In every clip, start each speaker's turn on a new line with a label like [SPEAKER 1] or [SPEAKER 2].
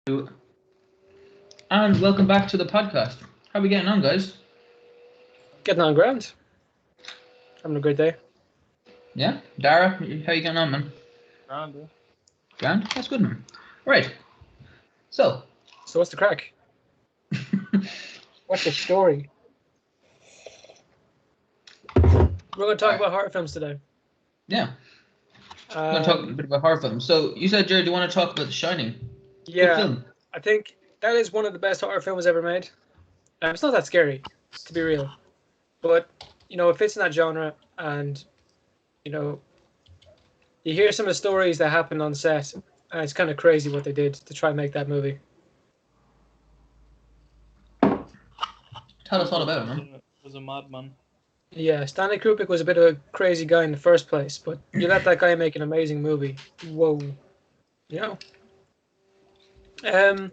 [SPEAKER 1] And welcome back to the podcast. How are we getting on, guys?
[SPEAKER 2] Getting on ground. Having a great day.
[SPEAKER 1] Yeah? Dara, how you getting on, man?
[SPEAKER 3] Grand, yeah.
[SPEAKER 1] Grand? That's good, man. Right. So.
[SPEAKER 2] So what's the crack? What's the story? We're going to talk about horror films today.
[SPEAKER 1] Yeah. We're going to talk a bit about horror films. So, you said, Jared, you want to talk about The Shining?
[SPEAKER 2] Yeah.
[SPEAKER 1] Good film.
[SPEAKER 2] I think that is one of the best horror films ever made. It's not that scary, to be real. But, it fits in that genre. And, you hear some of the stories that happened on set. And it's kind of crazy what they did to try and make that movie.
[SPEAKER 1] Tell us all about it, man.
[SPEAKER 3] Was a madman.
[SPEAKER 2] Yeah, Stanley Kubrick was a bit of a crazy guy in the first place, but you let that guy make an amazing movie. Whoa. I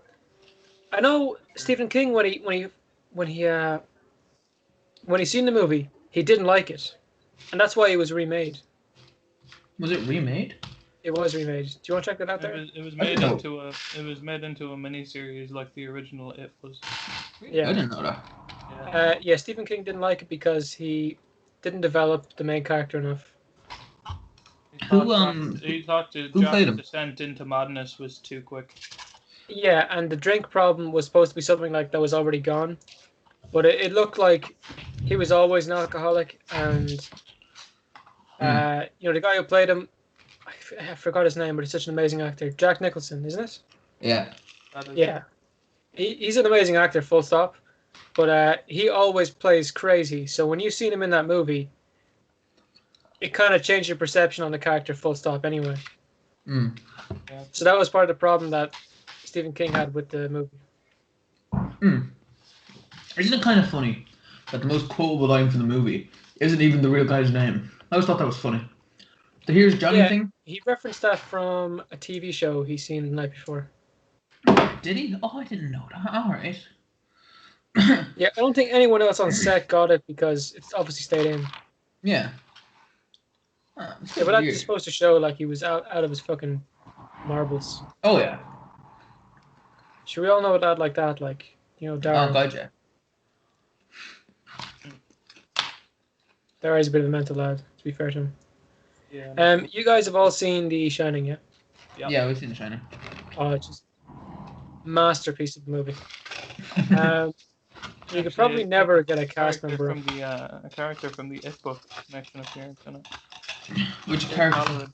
[SPEAKER 2] know Stephen King when he seen the movie, he didn't like it. And that's why it was remade.
[SPEAKER 1] Was it remade?
[SPEAKER 2] It was remade. Do you want to check that out there?
[SPEAKER 3] It was made into a miniseries like the original It was.
[SPEAKER 1] Yeah. I didn't know that.
[SPEAKER 2] Yeah, Stephen King didn't like it because he didn't develop the main character enough.
[SPEAKER 3] He thought Jack's descent into madness was too quick.
[SPEAKER 2] Yeah, and the drink problem was supposed to be something like that was already gone, but it looked like he was always an alcoholic, and the guy who played him, I forgot his name, but he's such an amazing actor, Jack Nicholson, isn't it?
[SPEAKER 1] Yeah.
[SPEAKER 2] Yeah, he's an amazing actor, full stop. But he always plays crazy. So when you seen him in that movie, it kind of changed your perception on the character, full stop, anyway.
[SPEAKER 1] Mm.
[SPEAKER 2] Yeah. So that was part of the problem that Stephen King had with the movie.
[SPEAKER 1] Isn't it kind of funny that the most quotable line from the movie isn't even the real guy's name? I always thought that was funny. The Here's Johnny thing?
[SPEAKER 2] He referenced that from a TV show he seen the night before.
[SPEAKER 1] Did he? Oh, I didn't know that. All right.
[SPEAKER 2] Yeah, I don't think anyone else on set got it because it's obviously stayed in.
[SPEAKER 1] Yeah.
[SPEAKER 2] But that's just supposed to show like he was out of his fucking marbles.
[SPEAKER 1] Oh yeah.
[SPEAKER 2] Should we all know that like that? Like, Dara.
[SPEAKER 1] Oh, gotcha.
[SPEAKER 2] Dara's a bit of a mental lad, to be fair to him.
[SPEAKER 3] Yeah.
[SPEAKER 2] You guys have all seen The Shining, yeah?
[SPEAKER 1] Yeah, we've seen The Shining.
[SPEAKER 2] Oh, it's just masterpiece of a movie. You could probably never get a cast member.
[SPEAKER 3] A character from the It book makes an appearance in it.
[SPEAKER 1] Which character?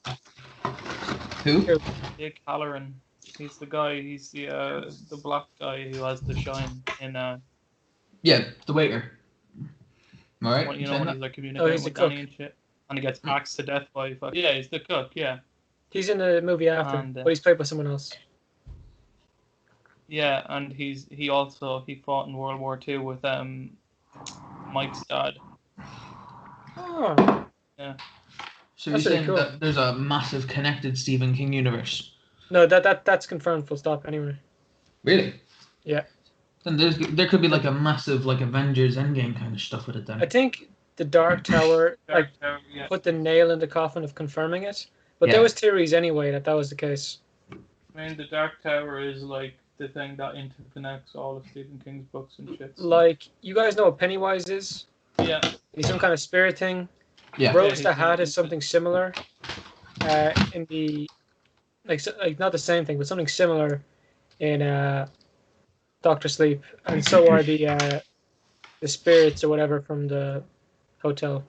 [SPEAKER 1] Who?
[SPEAKER 3] Dick Halloran. He's the guy. He's the black guy who has the shine in.
[SPEAKER 1] Yeah, the waiter. All right.
[SPEAKER 3] When he's like communicating with Danny and shit, and he gets axed to death by. Yeah, he's the cook. Yeah.
[SPEAKER 2] He's in the movie after, but he's played by someone else.
[SPEAKER 3] Yeah, and he fought in World War II with Mike's dad.
[SPEAKER 2] Oh.
[SPEAKER 3] Yeah.
[SPEAKER 1] So you're saying that there's a massive connected Stephen King universe?
[SPEAKER 2] No, that's confirmed. Full stop. Anyway.
[SPEAKER 1] Really?
[SPEAKER 2] Yeah.
[SPEAKER 1] Then there could be like a massive like Avengers Endgame kind of stuff with it then.
[SPEAKER 2] I think the Dark Tower put the nail in the coffin of confirming it, but there was theories anyway that was the case.
[SPEAKER 3] I mean, the Dark Tower is like the thing that interconnects all of Stephen King's books and shit.
[SPEAKER 2] Like, you guys know what Pennywise is?
[SPEAKER 3] Yeah.
[SPEAKER 2] He's some kind of spirit thing.
[SPEAKER 1] Yeah.
[SPEAKER 2] Rose the Hat is something similar. In the like not the same thing, but something similar in Doctor Sleep, and so are the spirits or whatever from the hotel.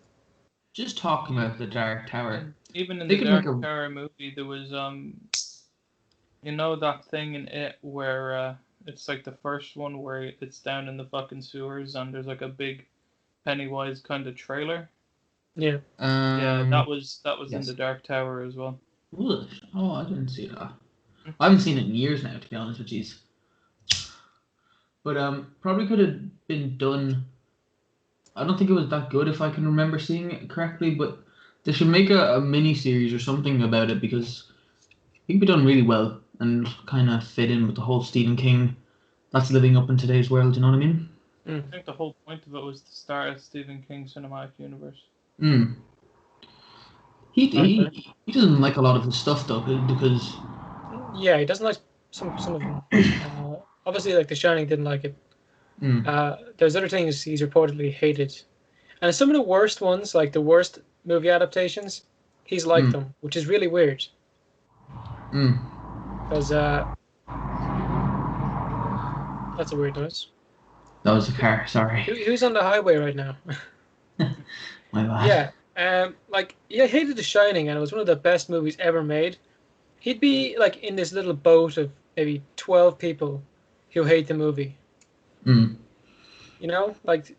[SPEAKER 1] Just talking about the Dark Tower.
[SPEAKER 3] Even in the Dark Tower movie, there was that thing in it where it's like the first one where it's down in the fucking sewers and there's like a big Pennywise kind of trailer.
[SPEAKER 2] Yeah.
[SPEAKER 3] That was in the Dark Tower as well.
[SPEAKER 1] Oh, I didn't see that. I haven't seen it in years now, to be honest with you. But probably could have been done. I don't think it was that good if I can remember seeing it correctly, but they should make a mini series or something about it because it could be done really well and kind of fit in with the whole Stephen King that's living up in today's world, you know what I mean?
[SPEAKER 3] I think the whole point of it was to start a Stephen King cinematic universe.
[SPEAKER 1] He doesn't like a lot of his stuff though, because
[SPEAKER 2] yeah, he doesn't like some of them. Obviously, like The Shining didn't like it. There's other things he's reportedly hated, and some of the worst ones, like the worst movie adaptations, he's liked them, which is really weird. Because that's a weird noise.
[SPEAKER 1] That was a car. Sorry.
[SPEAKER 2] Who's on the highway right now?
[SPEAKER 1] My bad.
[SPEAKER 2] Yeah. Like he hated The Shining, and it was one of the best movies ever made. He'd be like in this little boat of maybe 12 people who hate the movie. You know, like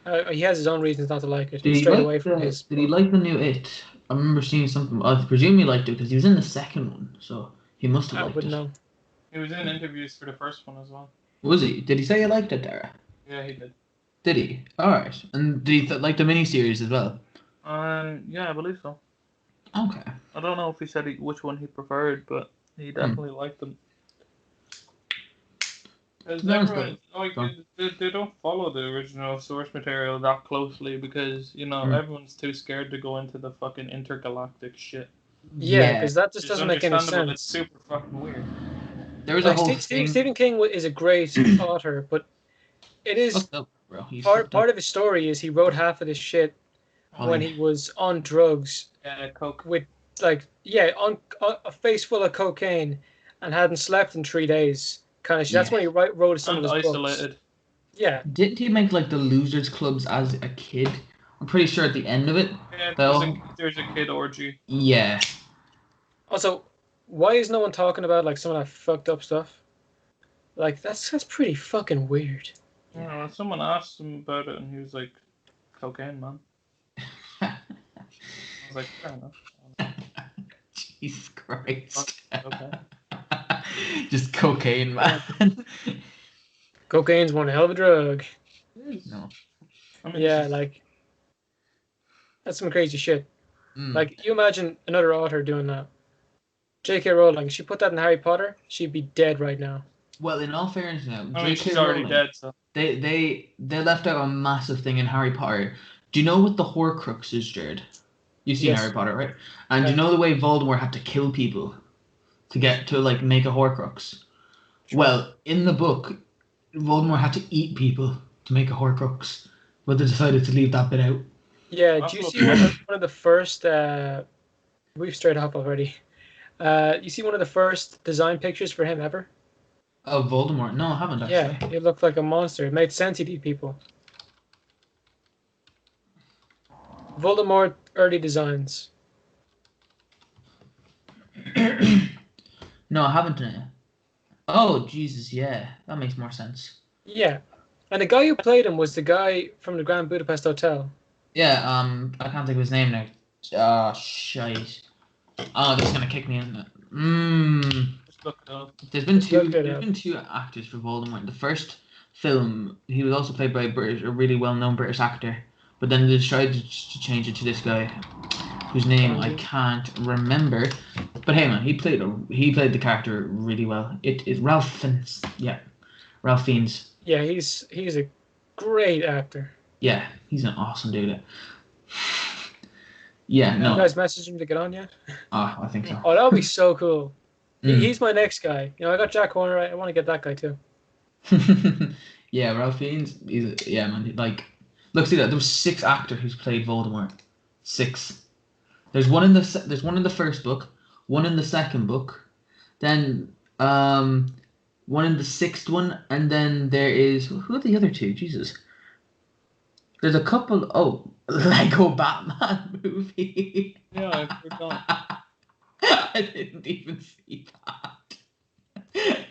[SPEAKER 2] he has his own reasons not to like it.
[SPEAKER 1] Did he
[SPEAKER 2] straight
[SPEAKER 1] like
[SPEAKER 2] away from his.
[SPEAKER 1] Did he like the new It? I remember seeing something. I presume he liked it because he was in the second one, so he must have
[SPEAKER 2] I
[SPEAKER 1] liked
[SPEAKER 2] wouldn't
[SPEAKER 1] it.
[SPEAKER 2] know.
[SPEAKER 3] He was in interviews for the first one as well.
[SPEAKER 1] Was he? Did he say he liked it, Dara?
[SPEAKER 3] Yeah, he did.
[SPEAKER 1] Did he? All right. And did he like the miniseries as well?
[SPEAKER 3] Yeah, I believe so.
[SPEAKER 1] Okay.
[SPEAKER 3] I don't know if he said which one he preferred, but he definitely liked them. Everyone, like, they don't follow the original source material that closely because, you know, everyone's too scared to go into the fucking intergalactic shit.
[SPEAKER 2] Yeah, because that just doesn't make any sense.
[SPEAKER 3] It's super fucking weird.
[SPEAKER 1] There was a whole thing.
[SPEAKER 2] Stephen King is a great author, but it is part of his story is he wrote half of this shit when he was on drugs.
[SPEAKER 3] Yeah, coke.
[SPEAKER 2] With on a face full of cocaine and hadn't slept in 3 days. Kind of shit. That's when he wrote some of his
[SPEAKER 3] isolated
[SPEAKER 2] books. Yeah.
[SPEAKER 1] Didn't he make like the Losers Clubs as a kid? I'm pretty sure at the end of it.
[SPEAKER 3] Yeah, there's a kid orgy.
[SPEAKER 1] Yeah.
[SPEAKER 2] Also, why is no one talking about like some of that fucked up stuff? Like that's pretty fucking weird.
[SPEAKER 3] Yeah, someone asked him about it and he was like, "Cocaine, man." I was like, "Fair enough."
[SPEAKER 1] Jesus Christ.
[SPEAKER 3] Okay.
[SPEAKER 1] Just cocaine, man.
[SPEAKER 2] Cocaine's one hell of a drug.
[SPEAKER 1] No.
[SPEAKER 3] I mean,
[SPEAKER 2] yeah, like that's some crazy shit. Like you imagine another author doing that. J.K. Rowling, she put that in Harry Potter, she'd be dead right now.
[SPEAKER 1] Well, in all fairness now,
[SPEAKER 3] she's already dead, so
[SPEAKER 1] they left out a massive thing in Harry Potter. Do you know what the Horcrux is, Jared? You've seen Harry Potter, right? And do you know the way Voldemort had to kill people to get to like make a Horcrux? Sure. Well, in the book, Voldemort had to eat people to make a Horcrux, but they decided to leave that bit out.
[SPEAKER 2] Yeah, do you see one of the first? We've strayed off already. You see one of the first design pictures for him ever?
[SPEAKER 1] Oh, Voldemort? No, I haven't actually.
[SPEAKER 2] Yeah, he looked like a monster. It made sense he'd eat people. Voldemort early designs.
[SPEAKER 1] No, I haven't. Oh, Jesus, yeah. That makes more sense.
[SPEAKER 2] Yeah. And the guy who played him was the guy from the Grand Budapest Hotel.
[SPEAKER 1] Yeah, I can't think of his name now. Oh, shite. Oh, this is going to kick me in. There's been two actors for Voldemort. The first film, he was also played by a really well-known British actor. But then they decided to change it to this guy, whose name I can't remember. But hey, man, he played the character really well. It is Ralph Fiennes. Yeah, Ralph Fiennes.
[SPEAKER 2] Yeah, he's a great actor.
[SPEAKER 1] Yeah, he's an awesome dude. Yeah, no.
[SPEAKER 2] You guys messaged him to get on yet?
[SPEAKER 1] Oh, I think so.
[SPEAKER 2] Oh, that would be so cool. He's my next guy. You know, I got Jack Horner. I want to get that guy too.
[SPEAKER 1] Yeah, Ralph Fiennes. Man. Like, look, see that there was 6 actors who's played Voldemort. 6. There's one in the first book, one in the second book, then one in the 6th one, and then there is who are the other 2? Jesus. There's a couple. Oh, Lego Batman movie.
[SPEAKER 3] Yeah, I forgot.
[SPEAKER 1] I didn't even see that.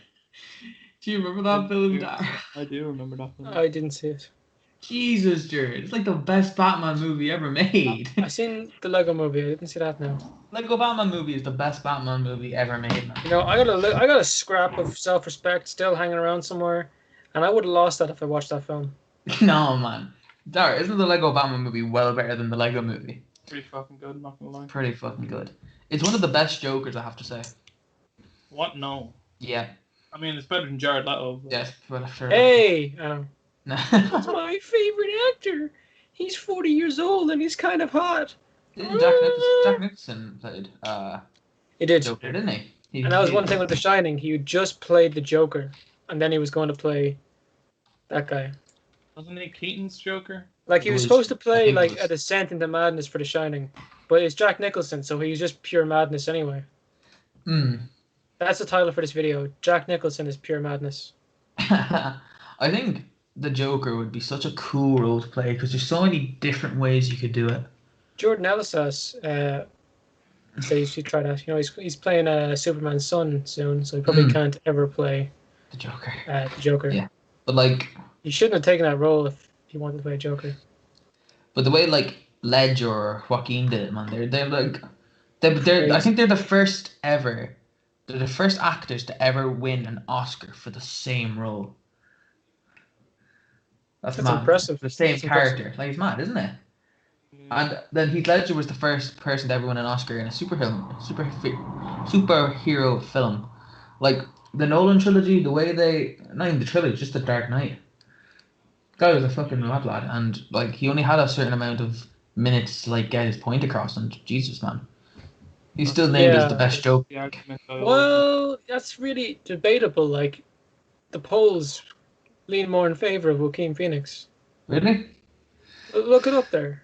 [SPEAKER 1] Do you remember that film, Dar?
[SPEAKER 3] I do remember that film.
[SPEAKER 2] I didn't see it.
[SPEAKER 1] Jesus, Jared. It's like the best Batman movie ever made.
[SPEAKER 2] I seen the Lego movie. I didn't see that now.
[SPEAKER 1] Lego Batman movie is the best Batman movie ever made, man.
[SPEAKER 2] You know, I got a scrap of self-respect still hanging around somewhere, and I would have lost that if I watched that film.
[SPEAKER 1] No, man. Dar, isn't the Lego Batman movie well better than the Lego movie?
[SPEAKER 3] Pretty fucking good, not gonna lie.
[SPEAKER 1] Pretty fucking good. It's one of the best Jokers, I have to say.
[SPEAKER 3] What? No.
[SPEAKER 1] Yeah.
[SPEAKER 3] I mean, it's better than Jared Leto. But...
[SPEAKER 1] Yes, but sure.
[SPEAKER 2] Hey! That's my favorite actor. He's 40 years old and he's kind of hot.
[SPEAKER 1] Jack Nicholson played
[SPEAKER 2] He did.
[SPEAKER 1] Joker, didn't he?
[SPEAKER 2] And that was one thing with The Shining. He just played the Joker, and then he was going to play that guy.
[SPEAKER 3] Wasn't he Keaton's Joker?
[SPEAKER 2] Like he was supposed to play like a descent into madness for The Shining, but it's Jack Nicholson, so he's just pure madness anyway. That's the title for this video. Jack Nicholson is pure madness.
[SPEAKER 1] I think the Joker would be such a cool role to play because there's so many different ways you could do it.
[SPEAKER 2] Jordan Ellis said he should try that. You know, he's playing Superman's son soon, so he probably can't ever play
[SPEAKER 1] the Joker.
[SPEAKER 2] The Joker.
[SPEAKER 1] Yeah, but like
[SPEAKER 2] he shouldn't have taken that role if he wanted to play Joker.
[SPEAKER 1] But the way like Ledger or Joaquin did it, man, they're like they're I think they're the first ever. They're the first actors to ever win an Oscar for the same role. That's mad.
[SPEAKER 2] Impressive.
[SPEAKER 1] The same character. Like, it's mad, isn't it? And then Heath Ledger was the first person to ever win an Oscar in a superhero film. Like, the Nolan trilogy, the way not even the trilogy, just The Dark Knight. Guy was a fucking mad lad. And, like, he only had a certain amount of minutes to, like, get his point across. And, Jesus, man. He's still named as the best Joker.
[SPEAKER 2] Well, that's really debatable. Like, the polls lean more in favor of Joaquin Phoenix.
[SPEAKER 1] Really?
[SPEAKER 2] Look it up there.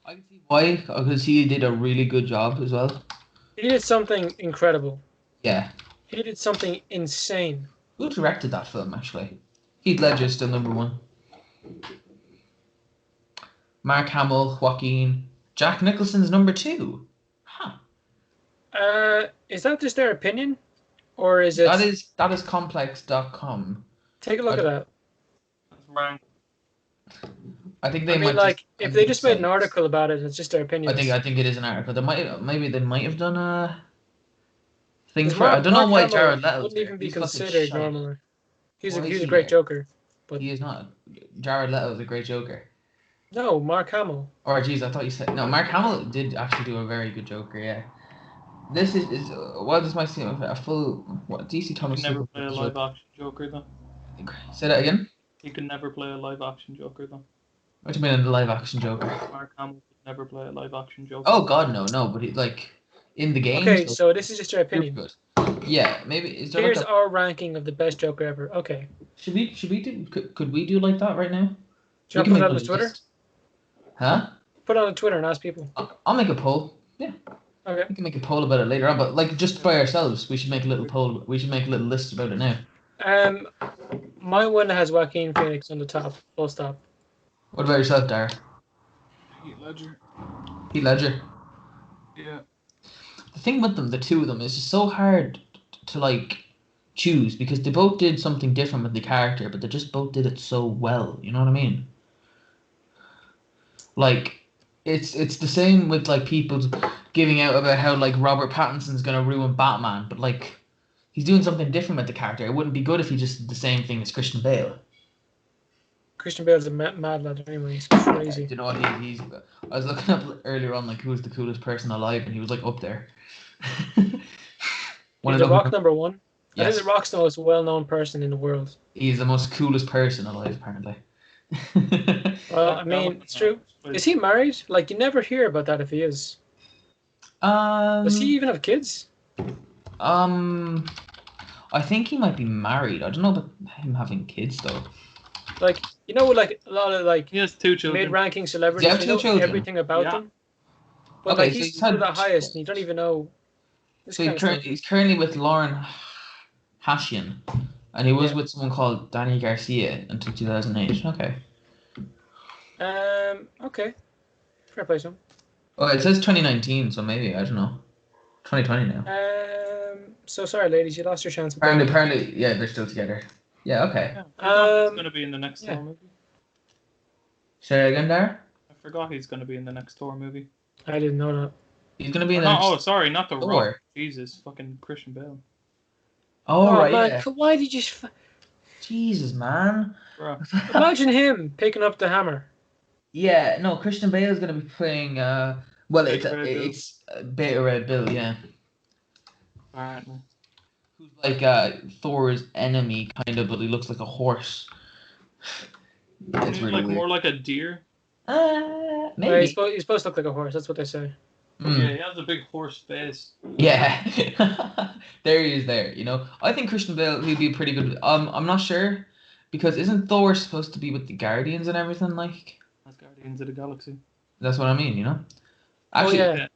[SPEAKER 1] I can see why, because he did a really good job as well.
[SPEAKER 2] He did something incredible.
[SPEAKER 1] Yeah.
[SPEAKER 2] He did something insane.
[SPEAKER 1] Who directed that film, actually? Heath Ledger is still number one. Mark Hamill, Joaquin. Jack Nicholson's number two. Huh.
[SPEAKER 2] Is that just their opinion? Or is it...
[SPEAKER 1] That is complex.com.
[SPEAKER 2] Take a look at that.
[SPEAKER 3] That's rank.
[SPEAKER 1] I think they might.
[SPEAKER 2] Like, if they just made an article about it, it's just their opinion.
[SPEAKER 1] I think it is an article. They might have done a thing for. I don't know why Jared Leto
[SPEAKER 2] wouldn't even be considered normally. He's a great Joker, but
[SPEAKER 1] he is not. Jared Leto is a great Joker.
[SPEAKER 2] No, Mark Hamill.
[SPEAKER 1] Or geez, I thought you said no. Mark Hamill did actually do a very good Joker. Yeah. This is well, this might seem a full. What DC Comics?
[SPEAKER 3] He could never play a live action Joker though.
[SPEAKER 1] Say that again.
[SPEAKER 3] He could never play a live action Joker though.
[SPEAKER 1] What do you mean, a live action Joker?
[SPEAKER 3] Mark Hamill could never play a live action Joker.
[SPEAKER 1] Oh God, no. But he like in the game.
[SPEAKER 2] Okay, so this is just your opinion.
[SPEAKER 1] Good. Yeah, maybe. Is there
[SPEAKER 2] Here's our ranking of the best Joker ever. Okay.
[SPEAKER 1] Should we do? Could we do like that right now?
[SPEAKER 2] Do you want to put it on Twitter?
[SPEAKER 1] Huh?
[SPEAKER 2] Put it on Twitter and ask people.
[SPEAKER 1] I'll make a poll. Yeah.
[SPEAKER 2] Okay.
[SPEAKER 1] We can make a poll about it later on, but like just by ourselves, we should make a little poll. We should make a little list about it now.
[SPEAKER 2] My one has Joaquin Phoenix on the top. Full stop.
[SPEAKER 1] What about yourself, Dara?
[SPEAKER 3] Heath Ledger.
[SPEAKER 1] Heath Ledger.
[SPEAKER 3] Yeah.
[SPEAKER 1] The thing with them, the two of them, is just so hard to like choose because they both did something different with the character, but they just both did it so well. You know what I mean? Like, it's the same with like people giving out about how like Robert Pattinson's gonna ruin Batman, but like he's doing something different with the character. It wouldn't be good if he just did the same thing as Christian Bale.
[SPEAKER 2] Christian Bale's a mad lad anyway. He's crazy.
[SPEAKER 1] You know what? He's. I was looking up earlier on like who was the coolest person alive, and he was like up there.
[SPEAKER 2] He's The Rock number one. Yes. I think The Rock's the most well-known person in the world.
[SPEAKER 1] He's the most coolest person alive, apparently.
[SPEAKER 2] Well, I mean, it's true. Is he married? Like, you never hear about that if he is. Does he even have kids?
[SPEAKER 1] I think he might be married. I don't know about him having kids though.
[SPEAKER 2] Like, you know, like a lot of like
[SPEAKER 3] he has 2 children.
[SPEAKER 2] Mid-ranking celebrities, you know everything about them. But
[SPEAKER 1] okay,
[SPEAKER 2] like he's so the highest, and you don't even know.
[SPEAKER 1] So he's currently with Lauren Hashian, and he was with someone called Danny Garcia until 2008. Okay.
[SPEAKER 2] Okay. Fair play, son.
[SPEAKER 1] Oh, it says 2019, so maybe, I don't know. 2020 now.
[SPEAKER 2] So sorry, ladies, you lost your chance.
[SPEAKER 1] Apparently, yeah, they're still together. Yeah, okay.
[SPEAKER 3] Yeah, he's going to be in the next Thor movie.
[SPEAKER 1] Say that again, Dar?
[SPEAKER 3] I forgot he's going to be in the next Thor movie.
[SPEAKER 2] I didn't know that.
[SPEAKER 1] He's going to be in the next...
[SPEAKER 3] Oh, sorry, not The
[SPEAKER 1] Thor.
[SPEAKER 3] Rock. Jesus, fucking Christian Bale.
[SPEAKER 1] Oh, right,
[SPEAKER 2] man,
[SPEAKER 1] yeah.
[SPEAKER 2] why did you...
[SPEAKER 1] Jesus, man.
[SPEAKER 3] Bro.
[SPEAKER 2] Imagine him picking up the hammer.
[SPEAKER 1] Yeah, no, Christian Bale is going to be playing... Well, it's Beta Red Bill, yeah.
[SPEAKER 3] Alright.
[SPEAKER 1] Who's like Thor's enemy, kind of, but he looks like a horse. It's really
[SPEAKER 3] like
[SPEAKER 1] weird.
[SPEAKER 3] More like a deer.
[SPEAKER 1] Maybe.
[SPEAKER 2] He's supposed to look like a horse. That's what they say.
[SPEAKER 3] Yeah, he has a big horse face.
[SPEAKER 4] Yeah, there he is. There, I think Christian Bale he'd be pretty good. I'm not sure because isn't Thor supposed to be with the Guardians and everything? Like
[SPEAKER 3] As Guardians of the Galaxy.
[SPEAKER 4] that's what I mean.
[SPEAKER 2] Oh,
[SPEAKER 4] Actually,
[SPEAKER 2] yeah.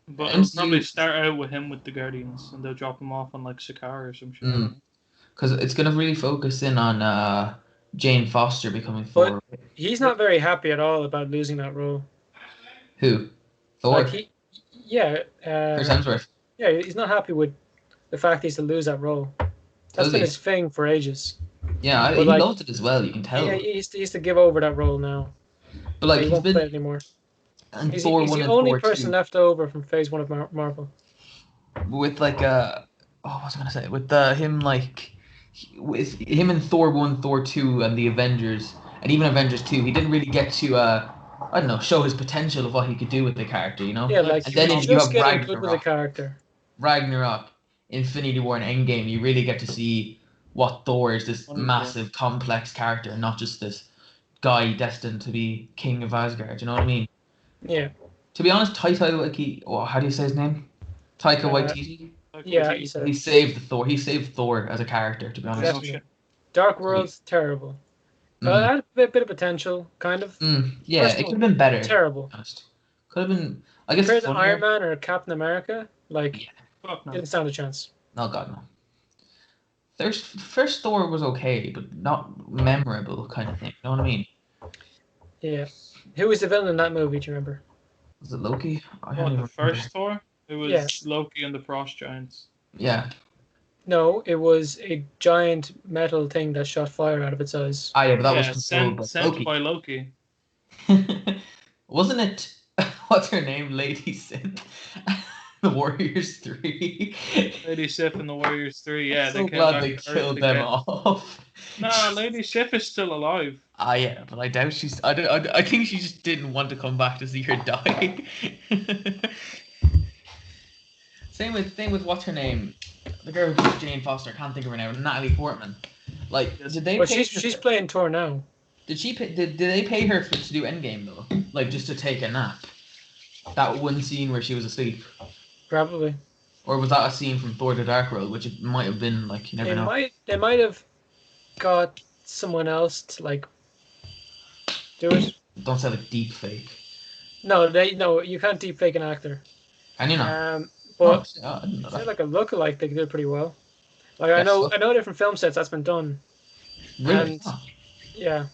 [SPEAKER 3] But it'll
[SPEAKER 4] MCU
[SPEAKER 3] probably start out with him with the Guardians, and they'll drop him off on like Sakaar or some shit.
[SPEAKER 4] because it's gonna really focus in on Jane Foster becoming
[SPEAKER 2] But
[SPEAKER 4] Thor.
[SPEAKER 2] he's not very happy at all about losing that role.
[SPEAKER 4] Who? Thor.
[SPEAKER 2] Like
[SPEAKER 4] Chris Hemsworth.
[SPEAKER 2] yeah, he's not happy with the fact he's to lose that role. That's
[SPEAKER 4] Does
[SPEAKER 2] been
[SPEAKER 4] he?
[SPEAKER 2] his thing for ages.
[SPEAKER 4] Yeah,
[SPEAKER 2] But,
[SPEAKER 4] he
[SPEAKER 2] like,
[SPEAKER 4] loved it as well. You can tell.
[SPEAKER 2] Yeah, he used to give over that role now.
[SPEAKER 4] But like
[SPEAKER 2] he
[SPEAKER 4] he's
[SPEAKER 2] won't play it
[SPEAKER 4] been
[SPEAKER 2] anymore.
[SPEAKER 4] and
[SPEAKER 2] He's,
[SPEAKER 4] Thor
[SPEAKER 2] he's
[SPEAKER 4] 1
[SPEAKER 2] the
[SPEAKER 4] and
[SPEAKER 2] only
[SPEAKER 4] Thor
[SPEAKER 2] person
[SPEAKER 4] 2
[SPEAKER 2] left over from Phase 1 of Marvel.
[SPEAKER 4] with like what was I gonna say with him like with him and Thor 1, Thor 2, and the Avengers, and even Avengers 2. He didn't really get to I don't know, show his potential of what he could do with the character.
[SPEAKER 2] Yeah, like
[SPEAKER 4] And then
[SPEAKER 2] he's
[SPEAKER 4] you
[SPEAKER 2] just
[SPEAKER 4] have
[SPEAKER 2] getting good with the
[SPEAKER 4] Ragnarok.
[SPEAKER 2] character.
[SPEAKER 4] Ragnarok, Infinity War, and Endgame, you really get to see what Thor is, this massive, complex character, and not just this guy destined to be king of Asgard. You know what I mean?
[SPEAKER 2] Yeah.
[SPEAKER 4] To be honest, Taika Waititi, or how do you say his name? Taika Waititi.
[SPEAKER 2] Yeah,
[SPEAKER 4] He saved Thor. He saved Thor as a character. To be honest.
[SPEAKER 2] Definitely. Dark World's terrible. It had a bit of potential, kind of.
[SPEAKER 4] Yeah, it could have been better.
[SPEAKER 2] Terrible.
[SPEAKER 4] Could have been. I guess.
[SPEAKER 2] Compared to Iron Man or Captain America,
[SPEAKER 3] Fuck no.
[SPEAKER 2] didn't stand a chance.
[SPEAKER 4] Oh God, no. First Thor was okay, but not memorable kind of thing. You know what I mean?
[SPEAKER 2] Yeah. Who was the villain in that movie? Do you remember?
[SPEAKER 4] Was it Loki?
[SPEAKER 3] The first Thor? It was Loki and the Frost Giants.
[SPEAKER 4] Yeah.
[SPEAKER 2] No, it was a giant metal thing that shot fire out of its eyes.
[SPEAKER 4] Yeah, but that was controlled
[SPEAKER 3] sent by Loki.
[SPEAKER 4] Wasn't it? What's her name? Lady Sith. The Warriors 3.
[SPEAKER 3] Lady Sif and the Warriors 3. Yeah,
[SPEAKER 4] so glad they killed them off.
[SPEAKER 3] Nah, Lady Sif is still alive.
[SPEAKER 4] Yeah, but I doubt she's. I think she just didn't want to come back to see her die. Same with what's her name, the girl who plays Jane Foster. I can't think of her name. Natalie Portman. Like, did they?
[SPEAKER 2] But she's playing Thor now.
[SPEAKER 4] Did she? Did they pay her to do Endgame though? Like just to take a nap? That one scene where she was asleep.
[SPEAKER 2] Probably.
[SPEAKER 4] Or was that a scene from Thor: The Dark World, which it might have been? Like you never know.
[SPEAKER 2] They might have got someone else to like do it.
[SPEAKER 4] Don't say like deep fake.
[SPEAKER 2] No, you can't deep fake an actor.
[SPEAKER 4] Can you not?
[SPEAKER 2] But
[SPEAKER 4] I didn't know that.
[SPEAKER 2] like a lookalike, they did pretty well. Like I know different film sets that's been done.
[SPEAKER 4] Really?
[SPEAKER 2] And, yeah.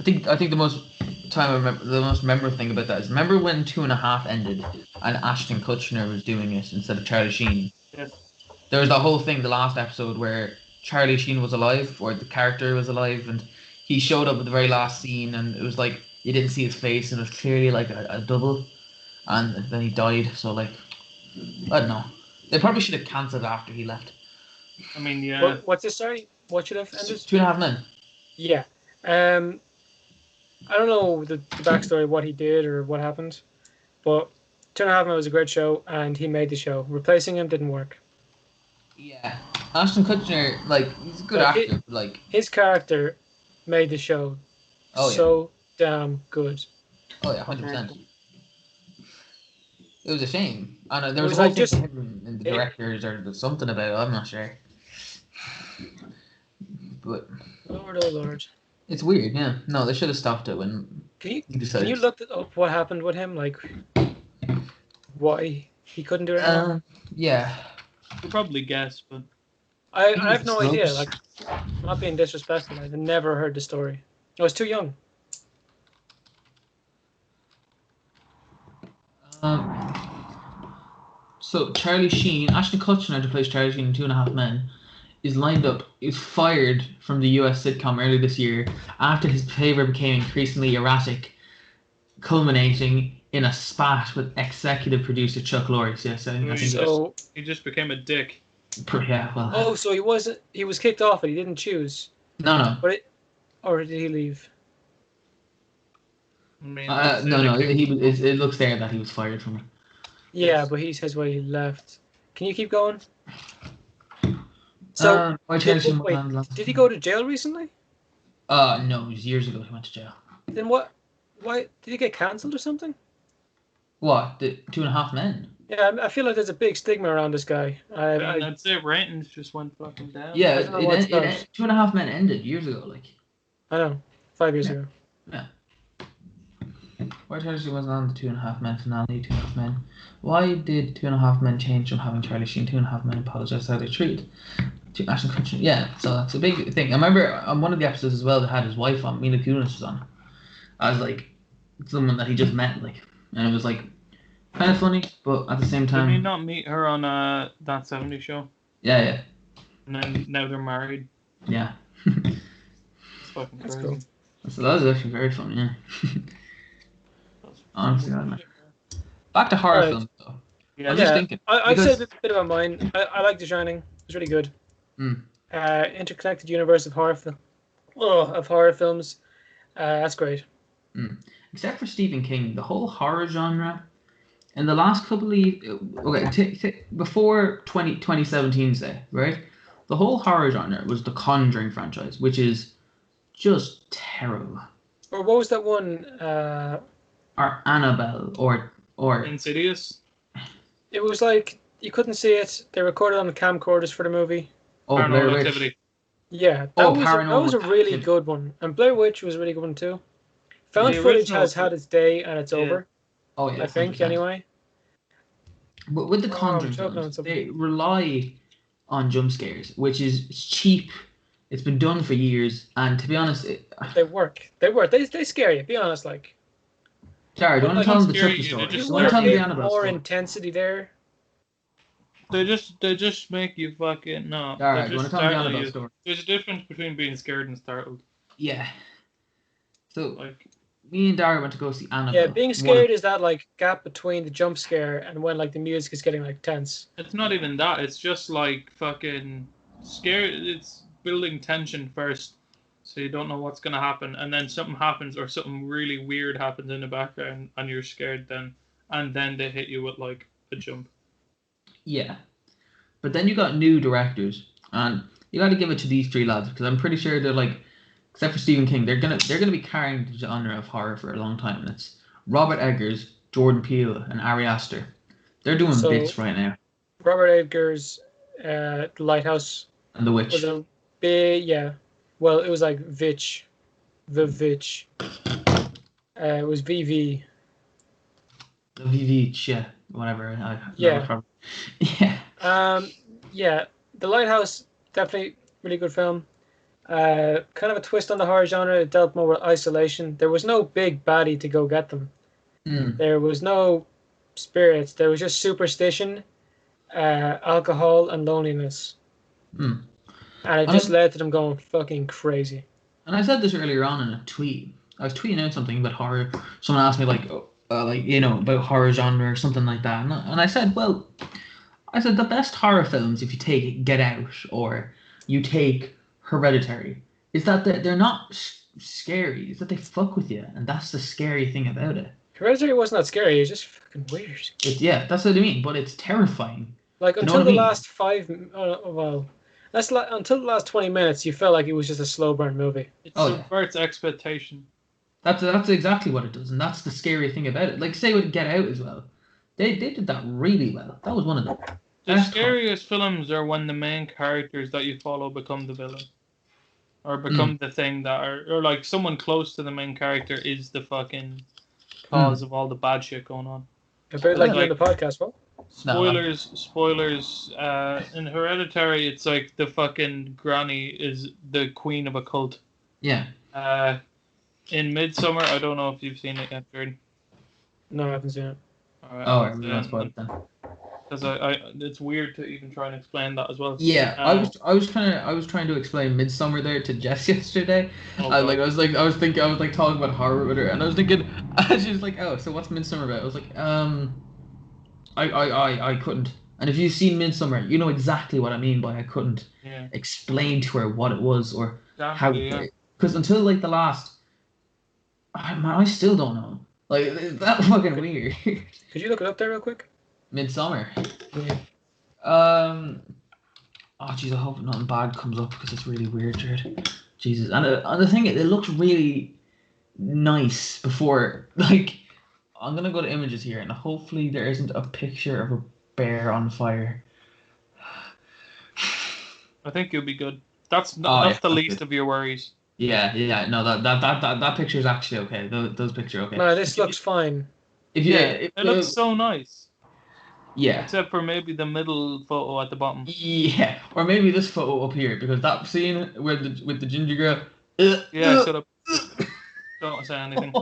[SPEAKER 4] I think the most memorable thing about that is remember when 2.5 ended and Ashton Kutcher was doing it instead of Charlie Sheen.
[SPEAKER 3] Yes.
[SPEAKER 4] There was that whole thing the last episode where Charlie Sheen was alive, or the character was alive, and he showed up at the very last scene, and it was like you didn't see his face, and it was clearly like a double, and then he died. So like, I don't know. They probably should have cancelled after he left.
[SPEAKER 3] I mean, yeah.
[SPEAKER 2] What's this? Sorry, what should have ended?
[SPEAKER 4] 2.5 Men.
[SPEAKER 2] Yeah. I don't know the backstory, what he did or what happened, but 2.5 Men was a great show, and he made the show. Replacing him didn't work.
[SPEAKER 4] Yeah, Ashton Kutcher, like he's a good actor. Like
[SPEAKER 2] his character made the show so damn good.
[SPEAKER 4] Oh yeah, 100%. It was a shame. And there was
[SPEAKER 2] It was
[SPEAKER 4] a whole
[SPEAKER 2] like
[SPEAKER 4] thing
[SPEAKER 2] just-
[SPEAKER 4] in the directors or something about it. I'm not sure. But
[SPEAKER 2] Lord, oh Lord.
[SPEAKER 4] it's weird, yeah. No, they should have stopped it when
[SPEAKER 2] Can
[SPEAKER 4] he decided.
[SPEAKER 2] you look up what happened with him? Like, why he couldn't do it anymore?
[SPEAKER 4] Yeah.
[SPEAKER 3] You'll probably guess, but
[SPEAKER 2] I have no idea.
[SPEAKER 4] Slopes.
[SPEAKER 2] Like, I'm not being disrespectful. I've never heard the story. I was too young.
[SPEAKER 1] So Charlie Sheen, Ashton Kutcher, who plays Charlie Sheen in 2.5 Men, is fired from the US sitcom earlier this year after his behavior became increasingly erratic, culminating in a spat with executive producer Chuck Lorre. Yes, I think
[SPEAKER 2] So,
[SPEAKER 3] he just became a dick.
[SPEAKER 1] yeah, well.
[SPEAKER 2] oh, so he was kicked off and he didn't choose.
[SPEAKER 1] No.
[SPEAKER 2] Or did he leave?
[SPEAKER 3] I mean,
[SPEAKER 1] No. It looks there that he was fired from it.
[SPEAKER 2] Yeah, but he says why he left. Can you keep going? So, did he go to jail recently?
[SPEAKER 1] No, it was years ago he went to jail.
[SPEAKER 2] Then what? Why did he get cancelled or something?
[SPEAKER 1] What, the 2.5 Men?
[SPEAKER 2] Yeah, I feel like there's a big stigma around this guy.
[SPEAKER 3] I'd say ratings just went fucking down.
[SPEAKER 1] Yeah,
[SPEAKER 2] I don't know what's that.
[SPEAKER 1] 2.5 Men ended years ago. Like,
[SPEAKER 2] I know, 5 years ago.
[SPEAKER 1] why Charlie Sheen wasn't on the 2.5 Men finale? 2.5 Men. Why did 2.5 Men change from having Charlie Sheen? 2.5 Men apologized how they treated to Ashton Kutcher. Yeah, so that's a big thing. I remember on one of the episodes as well that had his wife on. Mila Kunis was on. I was like, someone that he just met, like, and it was like kind of funny, but at the same time.
[SPEAKER 3] Did he not meet her on That 70s Show?
[SPEAKER 1] Yeah.
[SPEAKER 3] And then now they're married.
[SPEAKER 1] Yeah.
[SPEAKER 3] It's fucking
[SPEAKER 2] That's
[SPEAKER 3] crazy.
[SPEAKER 2] cool.
[SPEAKER 1] So that was actually very funny, yeah. Honestly, man. Back to horror
[SPEAKER 2] Right.
[SPEAKER 1] films, though.
[SPEAKER 3] Yeah,
[SPEAKER 1] I'm just thinking.
[SPEAKER 2] I'd
[SPEAKER 1] because-
[SPEAKER 2] say a bit about mine. I like The Shining. It's really good.
[SPEAKER 1] Hmm.
[SPEAKER 2] Interconnected universe of horror films. That's great.
[SPEAKER 1] Except for Stephen King, the whole horror genre in the last couple of before 2017, say, right? The whole horror genre was the Conjuring franchise, which is just terrible.
[SPEAKER 2] Or what was that one?
[SPEAKER 1] Or Annabelle, or
[SPEAKER 3] Insidious.
[SPEAKER 2] It was like you couldn't see it. They recorded on the camcorders for the movie.
[SPEAKER 1] Blair
[SPEAKER 3] Paranormal
[SPEAKER 1] Witch.
[SPEAKER 3] Activity.
[SPEAKER 2] Yeah, that was a
[SPEAKER 1] Paranormal
[SPEAKER 2] really
[SPEAKER 1] Activity.
[SPEAKER 2] good one. And Blair Witch was a really good one too. Found
[SPEAKER 3] The
[SPEAKER 2] footage
[SPEAKER 3] original-
[SPEAKER 2] has had its day and it's
[SPEAKER 3] Yeah.
[SPEAKER 2] over.
[SPEAKER 1] Oh yeah,
[SPEAKER 2] I think
[SPEAKER 1] 100%.
[SPEAKER 2] anyway.
[SPEAKER 1] But with the
[SPEAKER 2] Oh,
[SPEAKER 1] Conjuring
[SPEAKER 2] I'm choking on
[SPEAKER 1] films,
[SPEAKER 2] something.
[SPEAKER 1] they rely on jump scares, which is cheap. It's been done for years, and to be honest,
[SPEAKER 2] They work. They scare you. Be honest, like.
[SPEAKER 1] Jared, do you want to
[SPEAKER 3] But
[SPEAKER 1] tell them the
[SPEAKER 3] scary,
[SPEAKER 1] Chucky
[SPEAKER 3] they
[SPEAKER 1] story?
[SPEAKER 3] just
[SPEAKER 1] Do
[SPEAKER 2] You
[SPEAKER 1] you want
[SPEAKER 2] want
[SPEAKER 1] to tell them the
[SPEAKER 2] bit
[SPEAKER 1] Annabelle
[SPEAKER 2] more
[SPEAKER 1] story?
[SPEAKER 2] intensity there.
[SPEAKER 3] They just make you fucking no.
[SPEAKER 1] Jared,
[SPEAKER 3] they
[SPEAKER 1] do you want
[SPEAKER 3] just
[SPEAKER 1] to tell them the
[SPEAKER 3] startle
[SPEAKER 1] Annabelle
[SPEAKER 3] you.
[SPEAKER 1] story?
[SPEAKER 3] There's a difference between being scared and startled.
[SPEAKER 1] Yeah. So
[SPEAKER 3] Like
[SPEAKER 1] me and Dara went to go see Annabelle.
[SPEAKER 2] Yeah, being scared is that like gap between the jump scare and when like the music is getting like tense.
[SPEAKER 3] it's not even that. It's just like fucking scared. It's building tension first, so you don't know what's gonna happen, and then something happens or something really weird happens in the background, and you're scared then, and then they hit you with like a jump.
[SPEAKER 1] Yeah. But then you got new directors, and you got to give it to these three lads because I'm pretty sure they're like, except for Stephen King, they're gonna be carrying the genre of horror for a long time, and it's Robert Eggers, Jordan Peele, and Ari Aster. They're doing
[SPEAKER 2] So-
[SPEAKER 1] bits right now,
[SPEAKER 2] Robert Edgar's The Lighthouse
[SPEAKER 1] and The Witch.
[SPEAKER 2] was a big Well, it was like Vitch. The Vitch. It was VV.
[SPEAKER 1] The VV, yeah, whatever.
[SPEAKER 2] Yeah.
[SPEAKER 1] Yeah.
[SPEAKER 2] Yeah, The Lighthouse, definitely really good film. Kind of a twist on the horror genre. It dealt more with isolation. There was no big baddie to go get them.
[SPEAKER 1] Mm.
[SPEAKER 2] There was no spirits. There was just superstition, alcohol, and loneliness.
[SPEAKER 1] Mm.
[SPEAKER 2] And it just led to them going fucking crazy.
[SPEAKER 1] And I said this earlier on in a tweet. I was tweeting out something about horror. Someone asked me about horror genre or something like that, and I said, well, the best horror films, if you take Get Out or you take Hereditary, is that they're not scary. It's that they fuck with you, and that's the scary thing about it.
[SPEAKER 2] Hereditary wasn't that scary. It was just fucking weird.
[SPEAKER 1] That's what I mean. But it's terrifying.
[SPEAKER 2] Like
[SPEAKER 1] You know
[SPEAKER 2] until
[SPEAKER 1] what
[SPEAKER 2] the
[SPEAKER 1] I mean?
[SPEAKER 2] last until the last 20 minutes, you felt like it was just a slow burn movie.
[SPEAKER 3] It
[SPEAKER 1] Oh, yeah.
[SPEAKER 3] subverts expectation.
[SPEAKER 1] That's exactly what it does, and that's the scary thing about it. Like say with Get Out as well, they did that really well. That was one of the
[SPEAKER 3] The
[SPEAKER 1] best
[SPEAKER 3] scariest films are when the main characters that you follow become the villain. Or become the thing that or like someone close to the main character is the fucking cause of all the bad shit going on.
[SPEAKER 2] A bit like
[SPEAKER 3] Like-
[SPEAKER 2] doing the podcast, well.
[SPEAKER 3] Spoilers. In Hereditary, it's like the fucking granny is the queen of a cult.
[SPEAKER 1] Yeah.
[SPEAKER 3] In Midsummer, I don't know if you've seen it yet, Jordan.
[SPEAKER 2] No, I haven't seen it.
[SPEAKER 1] I'm not spoiled then.
[SPEAKER 3] Because it's weird to even try and explain that as well.
[SPEAKER 1] Yeah, I was trying to explain Midsummer there to Jess yesterday.
[SPEAKER 3] Oh,
[SPEAKER 1] I
[SPEAKER 3] God.
[SPEAKER 1] was talking about horror with her, and I was thinking, she was like, oh, so what's Midsummer about? I was like, I couldn't. And if you've seen Midsummer, you know exactly what I mean by I couldn't
[SPEAKER 3] Yeah,
[SPEAKER 1] explain to her what it was or how.
[SPEAKER 3] exactly, yeah.
[SPEAKER 1] Because until like the last, I still don't know. Like it's that fucking weird.
[SPEAKER 2] Could you look it up there real quick?
[SPEAKER 1] Midsummer.
[SPEAKER 2] Yeah.
[SPEAKER 1] Oh jeez, I hope nothing bad comes up because it's really weird, Jared. Jesus, and the thing, it looks really nice before, like,
[SPEAKER 4] I'm gonna go to images here, and hopefully there isn't a picture of a bear on fire.
[SPEAKER 3] I think you'll be good. That's
[SPEAKER 4] Oh,
[SPEAKER 3] that's
[SPEAKER 4] yeah,
[SPEAKER 3] the
[SPEAKER 4] that's
[SPEAKER 3] least
[SPEAKER 4] good.
[SPEAKER 3] of your worries.
[SPEAKER 4] Yeah. No, that picture is actually okay. Those pictures are okay.
[SPEAKER 2] No, this looks fine.
[SPEAKER 4] If you,
[SPEAKER 3] Yeah,
[SPEAKER 4] if
[SPEAKER 3] it looks so nice.
[SPEAKER 4] yeah,
[SPEAKER 3] Except for maybe the middle photo at the bottom.
[SPEAKER 4] yeah, or maybe this photo up here because that scene where with the ginger girl.
[SPEAKER 3] Yeah, shut up. Don't say anything.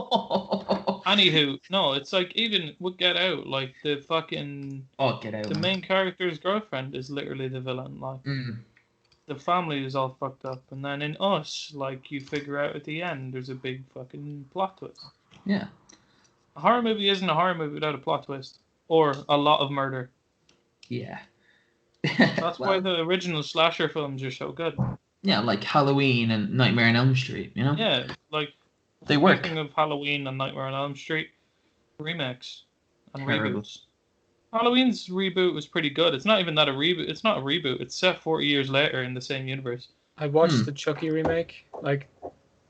[SPEAKER 3] Anywho, no, it's like even with Get Out, like the fucking
[SPEAKER 4] Oh, get out!
[SPEAKER 3] the
[SPEAKER 4] Man.
[SPEAKER 3] main character's girlfriend is literally the villain. Like
[SPEAKER 4] Mm.
[SPEAKER 3] the family is all fucked up, and then in Us, like you figure out at the end, there's a big fucking plot twist.
[SPEAKER 4] Yeah.
[SPEAKER 3] A horror movie isn't a horror movie without a plot twist or a lot of murder.
[SPEAKER 4] Yeah.
[SPEAKER 3] That's why
[SPEAKER 4] Well,
[SPEAKER 3] the original slasher films are so good.
[SPEAKER 4] yeah, like Halloween and Nightmare on Elm Street. You know.
[SPEAKER 3] Yeah, like
[SPEAKER 4] They work.
[SPEAKER 3] speaking of Halloween and Nightmare on Elm Street remakes and
[SPEAKER 4] Terrible.
[SPEAKER 3] reboots. Halloween's reboot was pretty good. It's not even that a reboot. It's not a reboot. It's set 40 years later in the same universe.
[SPEAKER 2] I watched
[SPEAKER 4] Hmm.
[SPEAKER 2] the Chucky remake, like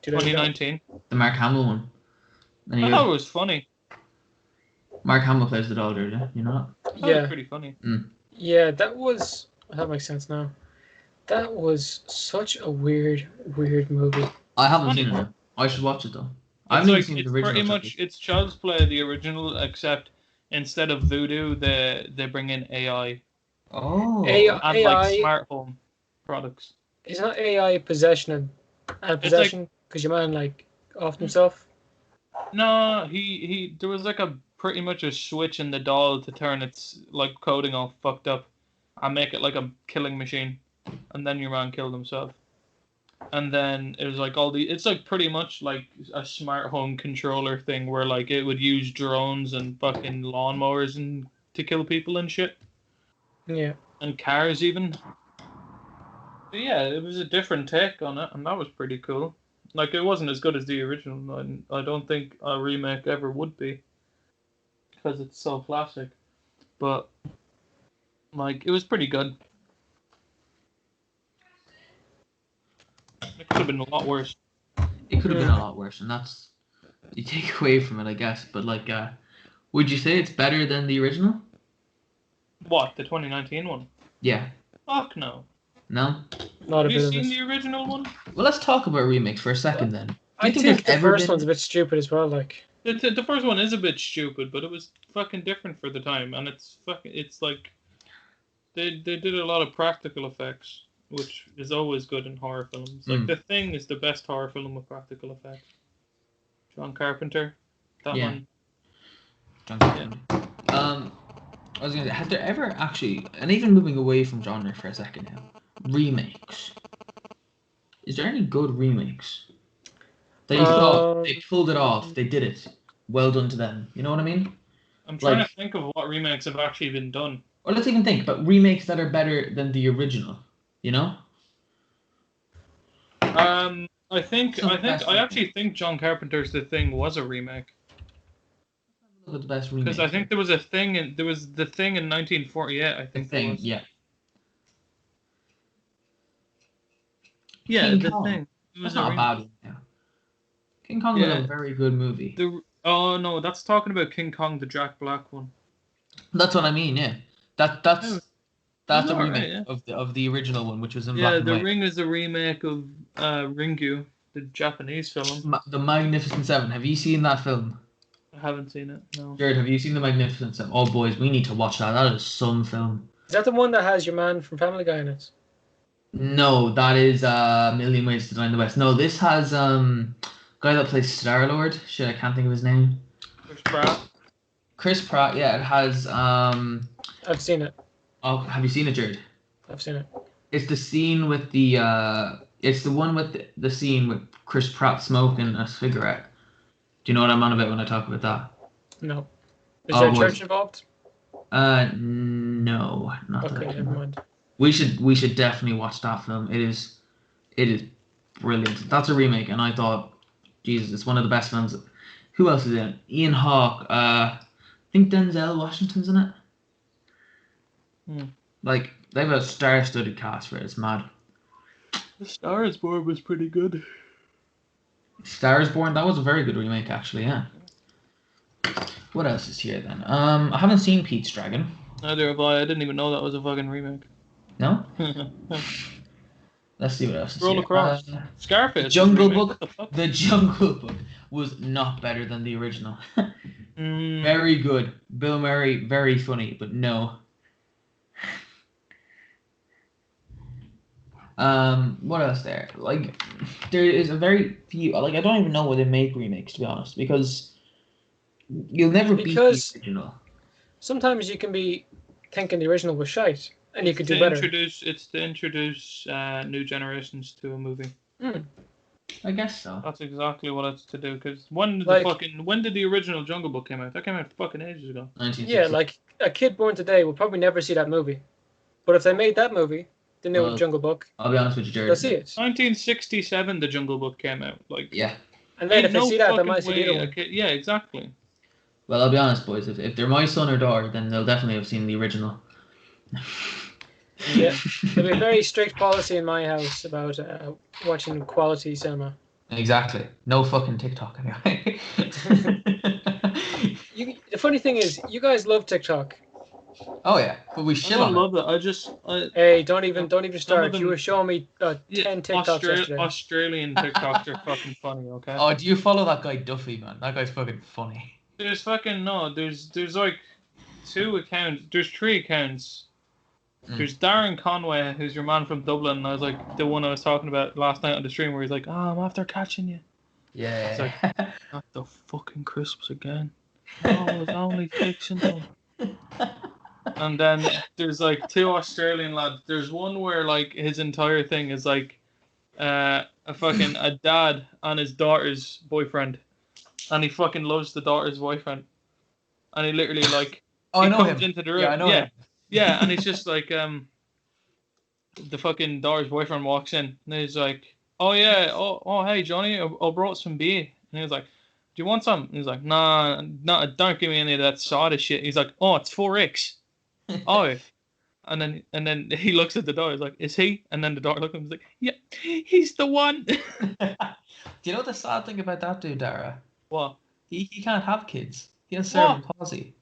[SPEAKER 2] 2 days ago.
[SPEAKER 3] 2019.
[SPEAKER 4] The Mark Hamill one. And
[SPEAKER 3] I thought it was funny.
[SPEAKER 4] Mark Hamill plays the daughter. You know that?
[SPEAKER 3] I thought it was
[SPEAKER 2] Yeah,
[SPEAKER 3] pretty funny.
[SPEAKER 2] yeah, that was. That makes sense now. That was such a weird movie.
[SPEAKER 4] I haven't
[SPEAKER 3] Funny.
[SPEAKER 4] seen it. I should watch it though. I've
[SPEAKER 3] It's
[SPEAKER 4] never
[SPEAKER 3] like
[SPEAKER 4] seen the
[SPEAKER 3] it's
[SPEAKER 4] original.
[SPEAKER 3] pretty
[SPEAKER 4] Chucky.
[SPEAKER 3] much it's Child's Play the original, except instead of voodoo, they bring in AI
[SPEAKER 4] Oh.
[SPEAKER 2] AI
[SPEAKER 3] and like smart home products.
[SPEAKER 2] It's not AI possession and possession because your man like offed himself.
[SPEAKER 3] No, he there was like a pretty much a switch in the doll to turn its like coding all fucked up and make it like a killing machine, and then your man killed himself. And then it was like it's like pretty much like a smart home controller thing where like it would use drones and fucking lawnmowers and to kill people and shit
[SPEAKER 2] Yeah.
[SPEAKER 3] and cars even. But yeah, it was a different take on it, and that was pretty cool. Like it wasn't as good as the original. I don't think a remake ever would be because it's so classic. But like it was pretty good. It could have been a lot worse.
[SPEAKER 4] It could have been a lot worse, and that's you take away from it, I guess. But like, would you say it's better than the original?
[SPEAKER 3] What, the 2019 one?
[SPEAKER 4] Yeah.
[SPEAKER 3] Fuck no.
[SPEAKER 4] No.
[SPEAKER 2] Not a
[SPEAKER 3] Have you
[SPEAKER 2] bit of
[SPEAKER 3] seen
[SPEAKER 2] it.
[SPEAKER 3] the original one?
[SPEAKER 4] Well, let's talk about remakes for a second then. Do you
[SPEAKER 2] I
[SPEAKER 4] think
[SPEAKER 2] think
[SPEAKER 4] there's
[SPEAKER 2] the
[SPEAKER 4] ever
[SPEAKER 2] first
[SPEAKER 4] been-
[SPEAKER 2] one's a bit stupid as well. Like,
[SPEAKER 3] The first one is a bit stupid, but it was fucking different for the time, and it's like they did a lot of practical effects, which is always good in horror films. Like The Thing is the best horror film with practical effects. John Carpenter, that
[SPEAKER 4] Yeah.
[SPEAKER 3] one.
[SPEAKER 4] John Carpenter. I was gonna say, has there ever actually, and even moving away from genre for a second now, remakes? Is there any good remakes? That you thought they pulled it off, they did it. Well done to them. You know what I mean?
[SPEAKER 3] I'm trying
[SPEAKER 4] Like-
[SPEAKER 3] to think of what remakes have actually been done.
[SPEAKER 4] Or let's even think about remakes that are better than the original. You know?
[SPEAKER 3] I think
[SPEAKER 4] Some best
[SPEAKER 3] I actually think John Carpenter's The Thing was a remake.
[SPEAKER 4] Look at the best remakes.
[SPEAKER 3] Because I think there was The Thing in 1948. I
[SPEAKER 4] the
[SPEAKER 3] think there
[SPEAKER 4] thing,
[SPEAKER 3] was.
[SPEAKER 4] yeah.
[SPEAKER 3] Yeah,
[SPEAKER 4] King
[SPEAKER 3] The
[SPEAKER 4] Kong.
[SPEAKER 3] Thing. It was
[SPEAKER 4] That's not a
[SPEAKER 3] remake.
[SPEAKER 4] bad one. Yeah. King Kong was
[SPEAKER 3] Yeah.
[SPEAKER 4] a very good movie.
[SPEAKER 3] Oh no, that's talking about King Kong, the Jack Black one.
[SPEAKER 4] That's what I mean. Yeah. That's
[SPEAKER 3] Oh,
[SPEAKER 4] that's a
[SPEAKER 3] alright,
[SPEAKER 4] remake
[SPEAKER 3] yeah.
[SPEAKER 4] of the original one, which was in
[SPEAKER 3] Yeah,
[SPEAKER 4] black and
[SPEAKER 3] The
[SPEAKER 4] white.
[SPEAKER 3] Ring is a remake of Ringu, the Japanese film.
[SPEAKER 4] The Magnificent Seven. Have you seen that film?
[SPEAKER 3] I haven't seen it. No.
[SPEAKER 4] Jared, have you seen The Magnificent Seven? Oh, boys, we need to watch that. That is some film.
[SPEAKER 2] is that the one that has your man from Family Guy in it?
[SPEAKER 4] No, that is A Million Ways to Die in the West. No, this has guy that plays Star Lord. Shit, I can't think of his name.
[SPEAKER 3] Chris Pratt.
[SPEAKER 4] Chris Pratt. Yeah, it has
[SPEAKER 2] I've seen it.
[SPEAKER 4] Oh, have you seen it, Jared?
[SPEAKER 2] I've seen it.
[SPEAKER 4] It's the scene with the it's the one with the scene with Chris Pratt smoking a cigarette. Do you know what I'm on about when I talk about that?
[SPEAKER 2] No. Is
[SPEAKER 4] Oh,
[SPEAKER 2] there a
[SPEAKER 4] boy.
[SPEAKER 2] church involved?
[SPEAKER 4] No, not
[SPEAKER 2] Okay,
[SPEAKER 4] that.
[SPEAKER 2] never mind.
[SPEAKER 4] We should definitely watch that film. It is brilliant. That's a remake, and I thought, Jesus, it's one of the best films. Who else is in it? Ian Hawke. I think Denzel Washington's in it. Like, they have a star-studded cast for it. It's mad.
[SPEAKER 3] The Star is Born was pretty good.
[SPEAKER 4] Star is Born. That was a very good remake, actually. Yeah. What else is here then? I haven't seen Pete's Dragon.
[SPEAKER 3] Neither have I. I didn't even know that was a fucking remake.
[SPEAKER 4] No? Let's see what else is
[SPEAKER 3] Roll
[SPEAKER 4] here.
[SPEAKER 3] across. Scarface. was
[SPEAKER 4] Jungle
[SPEAKER 3] remade.
[SPEAKER 4] Book.
[SPEAKER 3] What the fuck?
[SPEAKER 4] The Jungle Book was not better than the original.
[SPEAKER 3] Mm,
[SPEAKER 4] Very good. Bill Murray, very funny, but no. What else there? Like, there is a very few. Like, I don't even know where they make remakes, to be honest, because you'll never beat
[SPEAKER 2] Because-
[SPEAKER 4] the original.
[SPEAKER 2] Sometimes you can be thinking the original was shite, and you could do better.
[SPEAKER 3] It's to introduce new generations to a movie.
[SPEAKER 4] I guess so.
[SPEAKER 3] That's exactly what it's to do. Because when did
[SPEAKER 2] Like-
[SPEAKER 3] when did the original Jungle Book came out? That came out fucking ages ago.
[SPEAKER 4] 1960.
[SPEAKER 2] Yeah, like a kid born today will probably never see that movie. But if they made that movie, the new
[SPEAKER 4] Well,
[SPEAKER 2] Jungle Book,
[SPEAKER 4] I'll be honest with you, Jared.
[SPEAKER 2] they'll see it.
[SPEAKER 3] 1967, the Jungle Book came out. Like,
[SPEAKER 4] Yeah.
[SPEAKER 2] And then
[SPEAKER 3] ain't
[SPEAKER 2] if they
[SPEAKER 3] no
[SPEAKER 2] see that, they
[SPEAKER 3] fucking
[SPEAKER 2] might see the
[SPEAKER 3] way
[SPEAKER 2] other
[SPEAKER 3] a
[SPEAKER 2] one.
[SPEAKER 3] kid- Yeah, exactly.
[SPEAKER 4] Well, I'll be honest, boys. If they're my son or daughter, then they'll definitely have seen the original.
[SPEAKER 2] Yeah. There'll be a very strict policy in my house about watching quality cinema.
[SPEAKER 4] Exactly. No fucking TikTok anyway.
[SPEAKER 2] The funny thing is, you guys love TikTok.
[SPEAKER 4] Oh yeah, but we
[SPEAKER 3] I
[SPEAKER 4] shit
[SPEAKER 3] don't
[SPEAKER 4] on it.
[SPEAKER 3] love it.
[SPEAKER 2] Hey, don't even start.
[SPEAKER 3] them-
[SPEAKER 2] You were showing me 10 TikToks yesterday.
[SPEAKER 3] Australian TikToks are fucking funny. Okay.
[SPEAKER 4] Oh, do you follow that guy Duffy, man? That guy's fucking funny.
[SPEAKER 3] There's fucking no. There's like 2 accounts. There's 3 accounts.
[SPEAKER 4] Mm.
[SPEAKER 3] There's Darren Conway, who's your man from Dublin. And I was like the one I was talking about last night on the stream, where he's like, "Oh, I'm after catching you."
[SPEAKER 4] Yeah.
[SPEAKER 3] Not the fucking crisps again. Oh, I was only fixing them. And then there's like 2 Australian lads. There's one where like his entire thing is like a dad and his daughter's boyfriend, and he fucking loves the daughter's boyfriend, and he literally like
[SPEAKER 4] Oh, I
[SPEAKER 3] he
[SPEAKER 4] know
[SPEAKER 3] comes
[SPEAKER 4] him.
[SPEAKER 3] into the room.
[SPEAKER 4] Yeah, I know him.
[SPEAKER 3] Yeah, and he's just like the fucking daughter's boyfriend walks in and he's like, "Oh yeah, oh hey Johnny, I brought some beer," and he's like, "Do you want some?" And he's like, "Nah, don't give me any of that soda shit." He's like, "Oh, it's 4X." Oh, and then he looks at the door. He's like, "Is he?" And then the door looks at him. He's like, "Yeah, he's the one."
[SPEAKER 4] Do you know the sad thing about that dude, Dara?
[SPEAKER 3] What?
[SPEAKER 4] He can't have kids. He has cerebral
[SPEAKER 3] What?
[SPEAKER 4] palsy.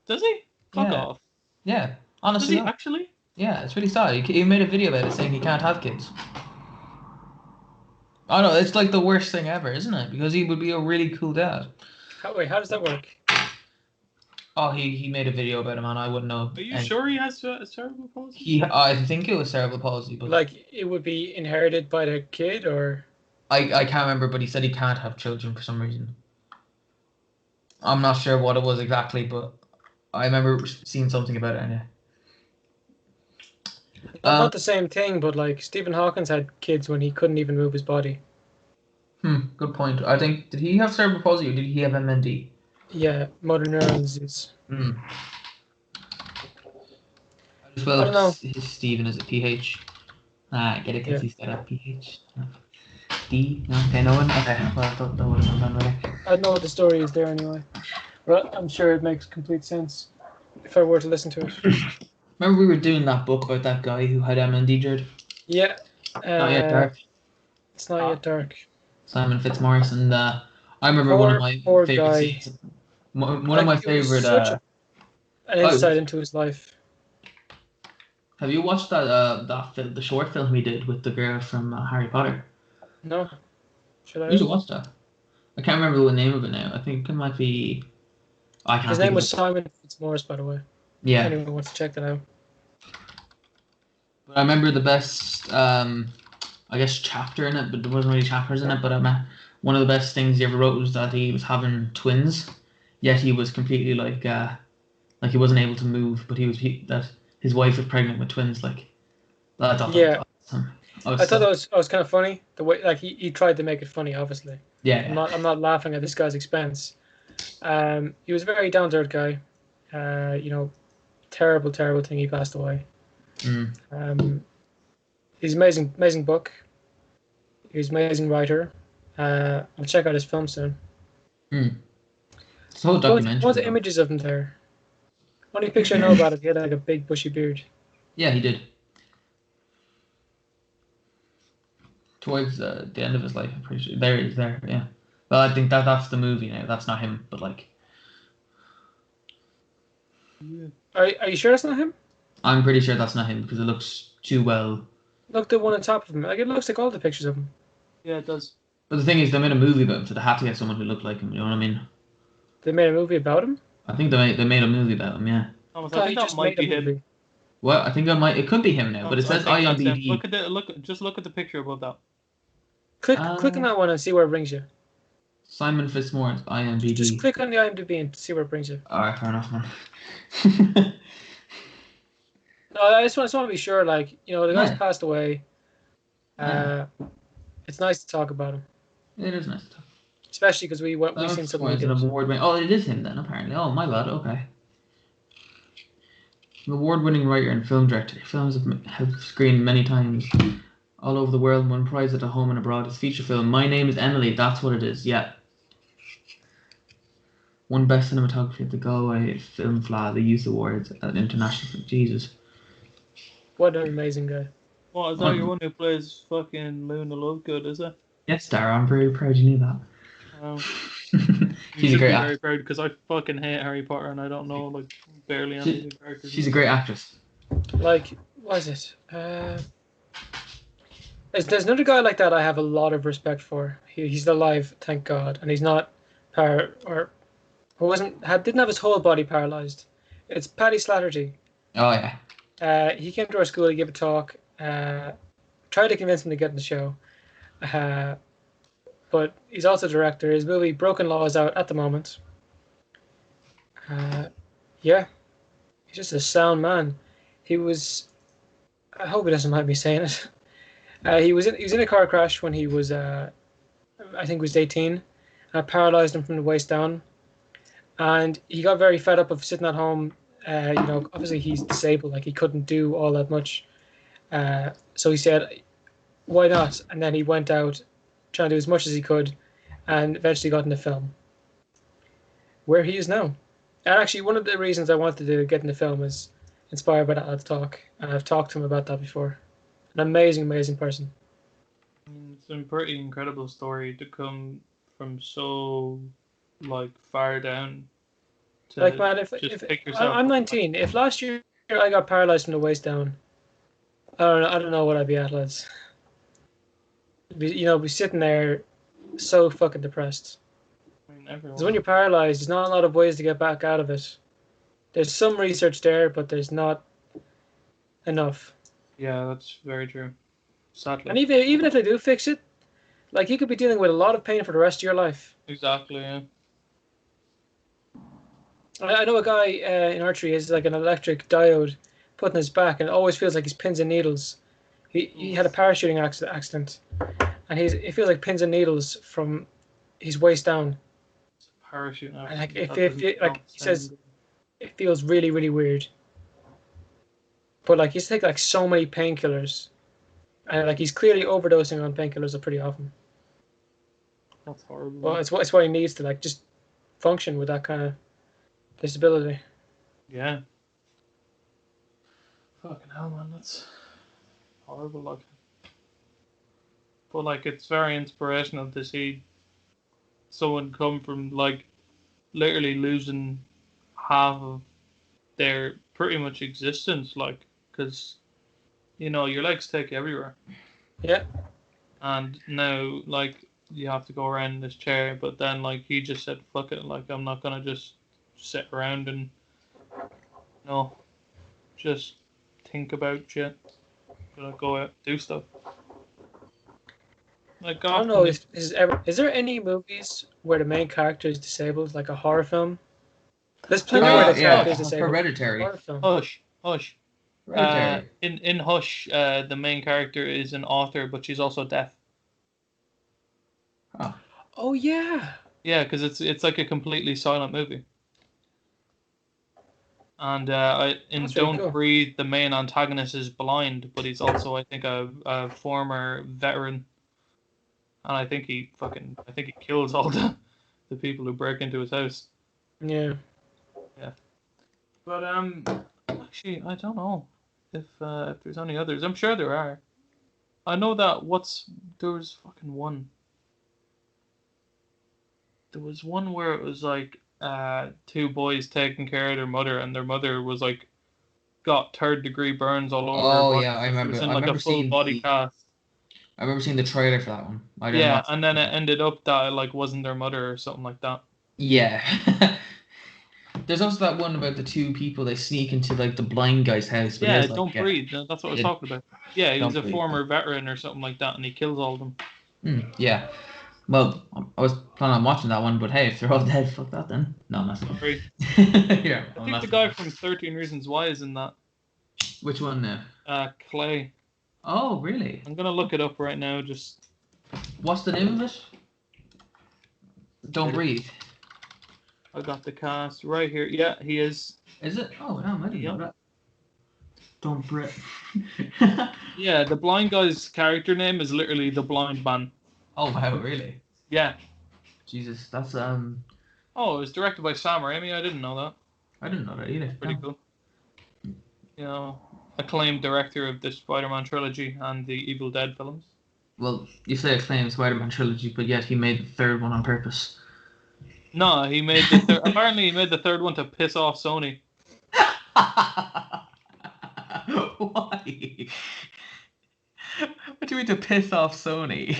[SPEAKER 3] Does he? Fuck
[SPEAKER 4] Yeah.
[SPEAKER 3] off.
[SPEAKER 4] Yeah,
[SPEAKER 3] Does
[SPEAKER 4] honestly.
[SPEAKER 3] he
[SPEAKER 4] no.
[SPEAKER 3] actually?
[SPEAKER 4] Yeah, it's really sad. He made a video about it saying he can't have kids. I know, it's like the worst thing ever, isn't it? Because he would be a really cool dad.
[SPEAKER 2] How does that work?
[SPEAKER 4] Oh, he made a video about him, and I wouldn't know.
[SPEAKER 3] Are you
[SPEAKER 4] And
[SPEAKER 3] sure he has cerebral palsy?
[SPEAKER 4] I think it was cerebral palsy, but
[SPEAKER 2] Like, it would be inherited by the kid, or?
[SPEAKER 4] I can't remember. But he said he can't have children for some reason. I'm not sure what it was exactly, but I remember seeing something about it. Anyway.
[SPEAKER 2] Not the same thing, but like Stephen Hawkins had kids when he couldn't even move his body.
[SPEAKER 4] Good point. I think, did he have cerebral palsy or did he have MND?
[SPEAKER 2] Yeah, motor neuron disease.
[SPEAKER 4] As well,
[SPEAKER 2] I don't know.
[SPEAKER 4] Stephen is a PH. Get it because
[SPEAKER 2] Yeah.
[SPEAKER 4] he's got a PH. D? No, okay, no one? Okay, well, I thought that would have done really.
[SPEAKER 2] I don't know what the story is there anyway. But I'm sure it makes complete sense if I were to listen to it.
[SPEAKER 4] Remember we were doing that book about that guy who had MND, Jared?
[SPEAKER 2] Yeah.
[SPEAKER 4] Not yet dark.
[SPEAKER 2] It's not yet dark.
[SPEAKER 4] Simon Fitzmaurice, and I remember one of my
[SPEAKER 2] Poor
[SPEAKER 4] favorite
[SPEAKER 2] guy.
[SPEAKER 4] scenes. One of my
[SPEAKER 2] Like, it was
[SPEAKER 4] favorite.
[SPEAKER 2] such an
[SPEAKER 4] Oh,
[SPEAKER 2] insight into his life.
[SPEAKER 4] Have you watched the short film we did with the girl from Harry Potter?
[SPEAKER 2] No? Should
[SPEAKER 4] You should
[SPEAKER 2] I?
[SPEAKER 4] watch that. I can't remember the name of it now. I think it might be. I can't.
[SPEAKER 2] His
[SPEAKER 4] think
[SPEAKER 2] name
[SPEAKER 4] of
[SPEAKER 2] was
[SPEAKER 4] it.
[SPEAKER 2] Simon Fitzmaurice, by the way.
[SPEAKER 4] Yeah,
[SPEAKER 2] Anyone wants to check that out.
[SPEAKER 4] but I remember the best. I guess chapter in it, but there wasn't really chapters in it. But one of the best things he ever wrote was that he was having twins, yet he was completely like he wasn't able to move, but that his wife was pregnant with twins. Like that. I thought that
[SPEAKER 2] Yeah.
[SPEAKER 4] was awesome.
[SPEAKER 2] I thought that was kind of funny. The way, like, he tried to make it funny, obviously.
[SPEAKER 4] Yeah.
[SPEAKER 2] I'm not laughing at this guy's expense. He was a very down to earth guy. Terrible thing he passed away. He's amazing book. He's an amazing writer. I'll check out his film soon.
[SPEAKER 4] It's a whole documentary.
[SPEAKER 2] What's the images of him there? Only picture I know about it, he had like a big bushy beard.
[SPEAKER 4] Yeah, he did. Towards the end of his life, I'm pretty sure. There he is, there, yeah. Well, I think that's the movie now. That's not him, but like,
[SPEAKER 3] Yeah.
[SPEAKER 2] Are you sure that's not him?
[SPEAKER 1] I'm pretty sure that's not him because it looks too well.
[SPEAKER 2] Look, the one on top of him. Like, it looks like all the pictures of him.
[SPEAKER 3] Yeah, it does.
[SPEAKER 1] But the thing is, they made a movie about him, so they had to get someone who looked like him. You know what I mean?
[SPEAKER 2] They made a movie about him.
[SPEAKER 1] I think they made a movie about him. Yeah.
[SPEAKER 3] Thomas,
[SPEAKER 2] I
[SPEAKER 3] I
[SPEAKER 2] thought
[SPEAKER 3] think
[SPEAKER 2] he
[SPEAKER 3] that
[SPEAKER 2] just
[SPEAKER 3] might
[SPEAKER 2] made a
[SPEAKER 3] be him.
[SPEAKER 2] movie.
[SPEAKER 1] Well, I think it could be him now, but it
[SPEAKER 3] Thomas,
[SPEAKER 1] says
[SPEAKER 3] I think that's him.
[SPEAKER 1] IMDb.
[SPEAKER 3] Look at the picture above that.
[SPEAKER 2] Click on that one and see where it brings you.
[SPEAKER 1] Simon Fitzmaurice, IMDb.
[SPEAKER 2] Just click on the IMDb and see where it brings you.
[SPEAKER 1] Alright, fair enough, man.
[SPEAKER 2] No, I just want to be sure. Like, the guy's
[SPEAKER 1] Yeah.
[SPEAKER 2] passed away. It's nice to talk about him,
[SPEAKER 1] It is nice to talk.
[SPEAKER 2] especially because we've seen something.
[SPEAKER 1] An award-winning. Oh, it is him then, apparently. Oh, my bad. Okay. An award-winning writer and film director. Films have screened many times all over the world and won prizes at home and abroad. His feature film, My Name is Emily. That's what it is. Yeah. Won Best Cinematography at the Galway Film Fleadh, the Youth Awards at International. Jesus.
[SPEAKER 2] What an amazing guy.
[SPEAKER 3] What, is that your one who plays fucking Luna Lovegood, is it?
[SPEAKER 1] Yes, Dara. I'm very proud you knew that.
[SPEAKER 3] Um,
[SPEAKER 1] She's a great
[SPEAKER 3] very
[SPEAKER 1] actress.
[SPEAKER 3] proud because I fucking hate Harry Potter and I don't know like barely any of the characters.
[SPEAKER 1] She's a great actress.
[SPEAKER 2] Like, what is it? There's another guy like that I have a lot of respect for. He's alive, thank God, and he's not didn't have his whole body paralyzed. It's Paddy Slattery.
[SPEAKER 1] Oh yeah.
[SPEAKER 2] He came to our school to give a talk. Tried to convince him to get in the show. But he's also director. His movie Broken Law is out at the moment. Yeah, he's just a sound man. He was. I hope he doesn't mind me saying it. He was in a car crash when he was I think he was 18. Paralyzed him from the waist down, and he got very fed up of sitting at home. Obviously he's disabled, like he couldn't do all that much. So he said, "Why not?" And then he went out, trying to do as much as he could, and eventually got into film, where he is now. And actually, one of the reasons I wanted to get into film is inspired by that lad's talk, and I've talked to him about that before. An amazing, amazing person.
[SPEAKER 3] It's a pretty incredible story to come from so like far down. To
[SPEAKER 2] Like, man, if
[SPEAKER 3] pick yourself
[SPEAKER 2] I'm
[SPEAKER 3] up.
[SPEAKER 2] 19, if last year I got paralyzed from the waist down, I don't know what I'd be at, lads. Be sitting there so fucking depressed.
[SPEAKER 3] I mean, everyone.
[SPEAKER 2] Because when you're paralyzed, there's not a lot of ways to get back out of it. There's some research there, but there's not enough.
[SPEAKER 3] Yeah, that's very true. Sadly.
[SPEAKER 2] And even if they do fix it, like, you could be dealing with a lot of pain for the rest of your life.
[SPEAKER 3] Exactly. Yeah.
[SPEAKER 2] I know a guy in archery has like an electric diode put in his back, and it always feels like he's pins and needles. He had a parachuting accident, and it feels like pins and needles from his waist down.
[SPEAKER 3] Parachute.
[SPEAKER 2] And like,
[SPEAKER 3] He
[SPEAKER 2] he says, it feels really, really weird. But like, he's taking like so many painkillers, and like he's clearly overdosing on painkillers pretty often.
[SPEAKER 3] That's horrible.
[SPEAKER 2] Well, it's what he needs to like just function with that kind of disability.
[SPEAKER 3] Yeah. Fucking hell, man, that's horrible. Like, but like, it's very inspirational to see someone come from like literally losing half of their pretty much existence, like, because your legs take you everywhere.
[SPEAKER 2] Yeah.
[SPEAKER 3] And now, like, you have to go around in this chair, but then, like, he just said, fuck it, like, I'm not gonna just sit around and, just think about shit. I'm gonna go out, do stuff. Like,
[SPEAKER 2] I don't know. Is there any movies where the main character is disabled, like a horror film? There's plenty where the character is disabled.
[SPEAKER 1] Hereditary.
[SPEAKER 2] Horror film.
[SPEAKER 3] Hush.
[SPEAKER 1] Hereditary.
[SPEAKER 3] In Hush, the main character is an author, but she's also deaf.
[SPEAKER 2] Oh yeah.
[SPEAKER 3] Yeah, because it's like a completely silent movie. And in
[SPEAKER 2] That's really
[SPEAKER 3] Don't
[SPEAKER 2] cool.
[SPEAKER 3] Breathe, the main antagonist is blind, but he's also, I think, a former veteran. And I think he kills all the people who break into his house.
[SPEAKER 2] Yeah.
[SPEAKER 3] But actually, I don't know if there's any others. I'm sure there are. I know that there was fucking one. There was one where it was like two boys taking care of their mother, and their mother was like got 3rd-degree burns all over her
[SPEAKER 4] Oh
[SPEAKER 3] body.
[SPEAKER 4] yeah, I
[SPEAKER 3] She
[SPEAKER 4] remember.
[SPEAKER 3] was in
[SPEAKER 4] I
[SPEAKER 3] like a
[SPEAKER 4] remember
[SPEAKER 3] full
[SPEAKER 4] seeing
[SPEAKER 3] body
[SPEAKER 4] the.
[SPEAKER 3] cast.
[SPEAKER 4] I remember seeing the trailer for that one. I didn't
[SPEAKER 3] Yeah,
[SPEAKER 4] watch.
[SPEAKER 3] and then it ended up that it like wasn't their mother or something like that.
[SPEAKER 4] Yeah. There's also that one about the two people they sneak into like the blind guy's house, but he
[SPEAKER 3] Yeah,
[SPEAKER 4] has like
[SPEAKER 3] Don't Breathe. That's what I was
[SPEAKER 4] it-
[SPEAKER 3] talking about. Yeah, he was
[SPEAKER 4] Don't
[SPEAKER 3] a
[SPEAKER 4] Breathe.
[SPEAKER 3] former veteran or something like that, and he kills all of them.
[SPEAKER 4] Yeah. Well, I was planning on watching that one, but hey, if they're all dead, fuck that then. No, I'm not.
[SPEAKER 3] Sorry.
[SPEAKER 4] Yeah,
[SPEAKER 3] I
[SPEAKER 4] I'm
[SPEAKER 3] think
[SPEAKER 4] not.
[SPEAKER 3] the guy from 13 Reasons Why is in that.
[SPEAKER 1] Which one now?
[SPEAKER 3] Clay.
[SPEAKER 1] Oh, really?
[SPEAKER 3] I'm gonna look it up right now. Just
[SPEAKER 1] What's the name of it?
[SPEAKER 4] Don't breathe.
[SPEAKER 3] I got the cast right here. Yeah, he is.
[SPEAKER 1] Is it? Oh, damn, I didn't know
[SPEAKER 3] Yep.
[SPEAKER 1] that. Don't breathe.
[SPEAKER 3] Yeah, the blind guy's character name is literally the blind man.
[SPEAKER 1] Oh wow, really?
[SPEAKER 3] Yeah.
[SPEAKER 1] Jesus, that's
[SPEAKER 3] Oh, it was directed by Sam Raimi. I didn't know that.
[SPEAKER 1] I didn't know that either.
[SPEAKER 3] Pretty
[SPEAKER 1] No.
[SPEAKER 3] cool. You know, acclaimed director of the Spider-Man trilogy and the Evil Dead films.
[SPEAKER 1] Well, you say acclaimed Spider-Man trilogy, but yet he made the third one on purpose.
[SPEAKER 3] No, he made the third. Apparently, he made the third one to piss off Sony.
[SPEAKER 1] Why? What do you mean to piss off Sony?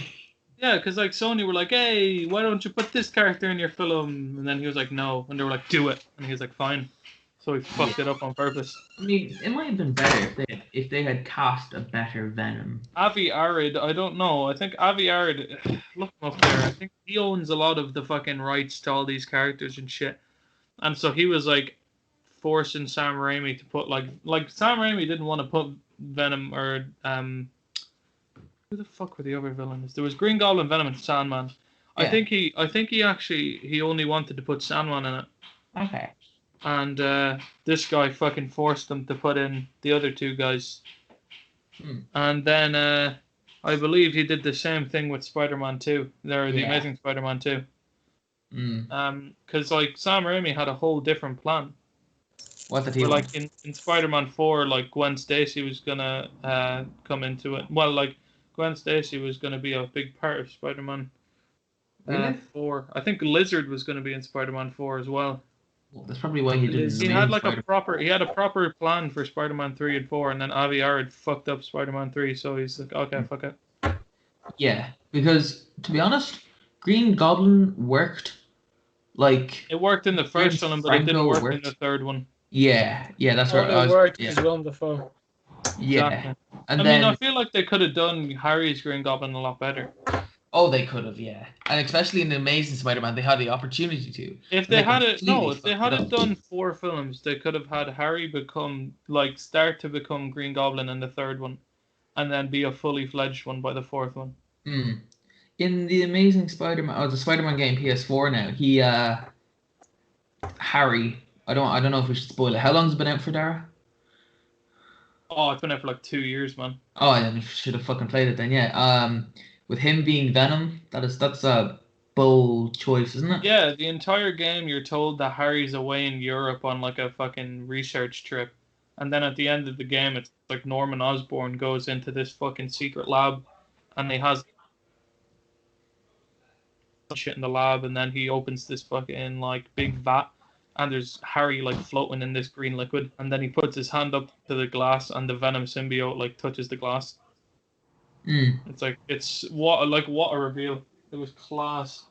[SPEAKER 3] Yeah, because like Sony were like, "Hey, why don't you put this character in your film?" And then he was like, "No," and they were like, "Do it," and he was like, "Fine." So he fucked it up on purpose.
[SPEAKER 1] I mean, it might have been better if they had cast a better Venom.
[SPEAKER 3] Avi Arad, I don't know. I think Avi Arad, look him up there. I think he owns a lot of the fucking rights to all these characters and shit. And so he was like forcing Sam Raimi to put like Sam Raimi didn't want to put Venom or who the fuck were the other villains? There was Green Goblin, Venom, and Sandman.
[SPEAKER 4] Yeah.
[SPEAKER 3] I think he actually only wanted to put Sandman in it.
[SPEAKER 4] Okay.
[SPEAKER 3] And this guy fucking forced them to put in the other two guys. And then I believe he did the same thing with Spider-Man 2. The
[SPEAKER 4] Yeah.
[SPEAKER 3] Amazing Spider-Man 2. Because like Sam Raimi had a whole different plan.
[SPEAKER 4] What did he
[SPEAKER 3] Where,
[SPEAKER 4] want?
[SPEAKER 3] like in Spider-Man 4, like Gwen Stacy was gonna come into it. Well, like Gwen Stacy was gonna be a big part of Spider-Man
[SPEAKER 1] Really?
[SPEAKER 3] 4. I think Lizard was gonna be in Spider-Man 4 as well.
[SPEAKER 1] Well, that's probably why he didn't.
[SPEAKER 3] He had like a proper plan for Spider-Man 3 and 4, and then Avi Arad fucked up Spider-Man 3, so he's like, okay, fuck it.
[SPEAKER 1] Yeah, because to be honest, Green Goblin worked. Like
[SPEAKER 3] It worked in the first film, but it didn't
[SPEAKER 1] Franco
[SPEAKER 3] work in
[SPEAKER 1] worked.
[SPEAKER 3] the third one.
[SPEAKER 1] yeah, that's what I
[SPEAKER 2] Only
[SPEAKER 1] was.
[SPEAKER 2] worked
[SPEAKER 1] Yeah,
[SPEAKER 2] because Willem Dafoe.
[SPEAKER 1] yeah.
[SPEAKER 3] Exactly.
[SPEAKER 1] And
[SPEAKER 3] I
[SPEAKER 1] then
[SPEAKER 3] mean, I feel like they could have done Harry's Green Goblin a lot better.
[SPEAKER 1] oh, they could have, yeah, and especially in the Amazing Spider-Man, they had the opportunity to.
[SPEAKER 3] If they had it, no, if they
[SPEAKER 1] completely
[SPEAKER 3] had
[SPEAKER 1] fucked
[SPEAKER 3] it
[SPEAKER 1] it up.
[SPEAKER 3] done 4 films, they could have had Harry start to become Green Goblin in the third one, and then be a fully fledged one by the 4th one.
[SPEAKER 1] In the Amazing Spider-Man, the Spider-Man game PS4 now, he Harry. I don't know if we should spoil it. How long's it been out for, Dara?
[SPEAKER 3] Oh, it's been out for like 2 years, man.
[SPEAKER 1] Oh, I should have fucking played it then. Yeah. With him being Venom, that's a bold choice, isn't it?
[SPEAKER 3] Yeah, the entire game you're told that Harry's away in Europe on like a fucking research trip. And then at the end of the game, it's like Norman Osborn goes into this fucking secret lab and he has shit in the lab, and then he opens this fucking like big vat and there's Harry like floating in this green liquid, and then he puts his hand up to the glass and the Venom symbiote like touches the glass. It's like what a reveal. It was class.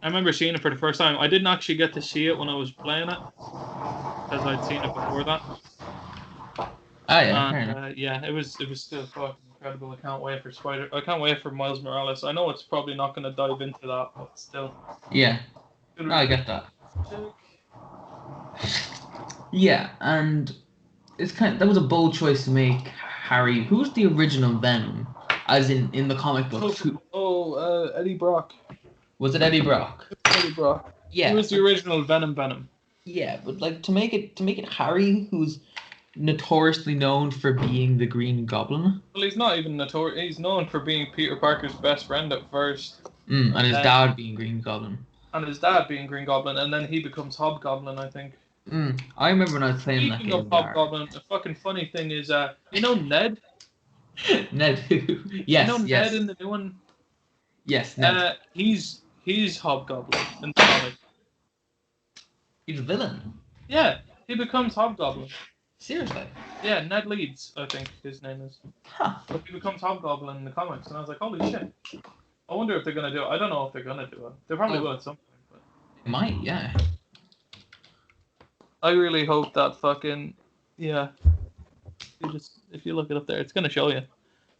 [SPEAKER 3] I remember seeing it for the first time. I didn't actually get to see it when I was playing it because I'd seen it before that.
[SPEAKER 1] Ah, yeah. Fair enough.
[SPEAKER 3] And yeah, it was still fucking incredible. I can't wait for Miles Morales. I know it's probably not going to dive into that, but still.
[SPEAKER 1] Yeah. No, I get that. Yeah, and that was a bold choice to make Harry. Who's the original Venom? As in the comic books.
[SPEAKER 3] Eddie Brock.
[SPEAKER 1] Was it Eddie Brock?
[SPEAKER 3] Eddie Brock.
[SPEAKER 1] Yeah.
[SPEAKER 3] He was the original Venom.
[SPEAKER 1] Yeah, but like to make it Harry, who's notoriously known for being the Green Goblin.
[SPEAKER 3] Well, he's not even notorious. He's known for being Peter Parker's best friend at first.
[SPEAKER 1] And his dad being Green Goblin.
[SPEAKER 3] And his dad being Green Goblin, and then he becomes Hobgoblin, I think.
[SPEAKER 1] I remember when I was playing that
[SPEAKER 3] Speaking
[SPEAKER 1] game.
[SPEAKER 3] of Hobgoblin, the fucking funny thing is, you know Ned?
[SPEAKER 1] Ned who? Yes,
[SPEAKER 3] You know
[SPEAKER 1] yes.
[SPEAKER 3] Ned in the new one?
[SPEAKER 1] Yes, Ned.
[SPEAKER 3] He's Hobgoblin in the comic.
[SPEAKER 4] He's a villain.
[SPEAKER 3] Yeah, he becomes Hobgoblin.
[SPEAKER 4] Seriously.
[SPEAKER 3] Yeah, Ned Leeds, I think his name is.
[SPEAKER 4] Huh.
[SPEAKER 3] But he becomes Hobgoblin in the comics, and I was like, holy shit. I wonder if they're gonna do it. I don't know if they're gonna do it. They probably will at some point. But
[SPEAKER 4] Might, yeah.
[SPEAKER 3] I really hope that fucking if you look it up there, it's gonna show you.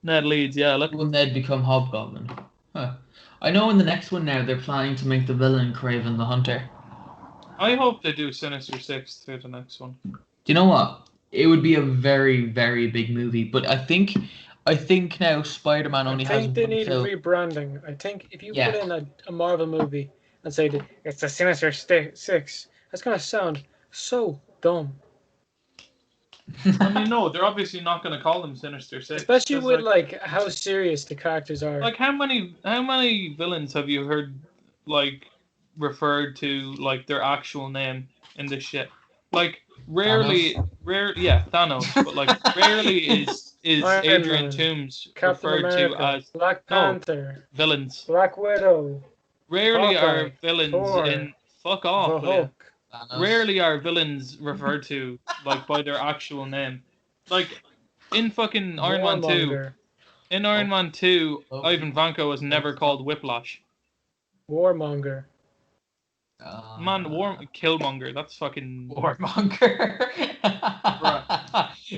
[SPEAKER 3] Ned Leeds, yeah. Look,
[SPEAKER 4] Will Ned become Hobgoblin? Huh. I know in the next one now they're planning to make the villain Kraven the Hunter.
[SPEAKER 3] I hope they do Sinister Six through the next one.
[SPEAKER 4] Do you know what? It would be a very, very big movie, but I think now Spider-Man only
[SPEAKER 2] I
[SPEAKER 4] has
[SPEAKER 2] think they
[SPEAKER 4] one
[SPEAKER 2] need
[SPEAKER 4] film.
[SPEAKER 2] rebranding. I think if you
[SPEAKER 4] Yeah.
[SPEAKER 2] put in a Marvel movie and say that it's the Sinister Six, that's gonna sound so dumb.
[SPEAKER 3] I mean, no, they're obviously not gonna call them Sinister Six.
[SPEAKER 2] Especially
[SPEAKER 3] 'cause,
[SPEAKER 2] with like how serious the characters are.
[SPEAKER 3] like how many villains have you heard like referred to like their actual name in this shit? Like rarely, Thanos, but like rarely is
[SPEAKER 2] Iron
[SPEAKER 3] Adrian
[SPEAKER 2] Man,
[SPEAKER 3] Toomes
[SPEAKER 2] Captain
[SPEAKER 3] referred
[SPEAKER 2] America,
[SPEAKER 3] to as
[SPEAKER 2] Black Panther,
[SPEAKER 3] villains.
[SPEAKER 2] Black Widow,
[SPEAKER 3] Rarely
[SPEAKER 2] Hawkeye,
[SPEAKER 3] are villains
[SPEAKER 2] Thor,
[SPEAKER 3] in fuck
[SPEAKER 2] the
[SPEAKER 3] off. Will ya?
[SPEAKER 2] Hulk.
[SPEAKER 4] Thanos.
[SPEAKER 3] Rarely are villains referred to like by their actual name. Like in fucking Iron Man 2,
[SPEAKER 2] Warmonger.
[SPEAKER 3] in Iron Man 2,
[SPEAKER 4] Oh.
[SPEAKER 3] Ivan Vanko was never called Whiplash.
[SPEAKER 2] Warmonger.
[SPEAKER 3] Man, Killmonger, that's fucking.
[SPEAKER 4] Warmonger.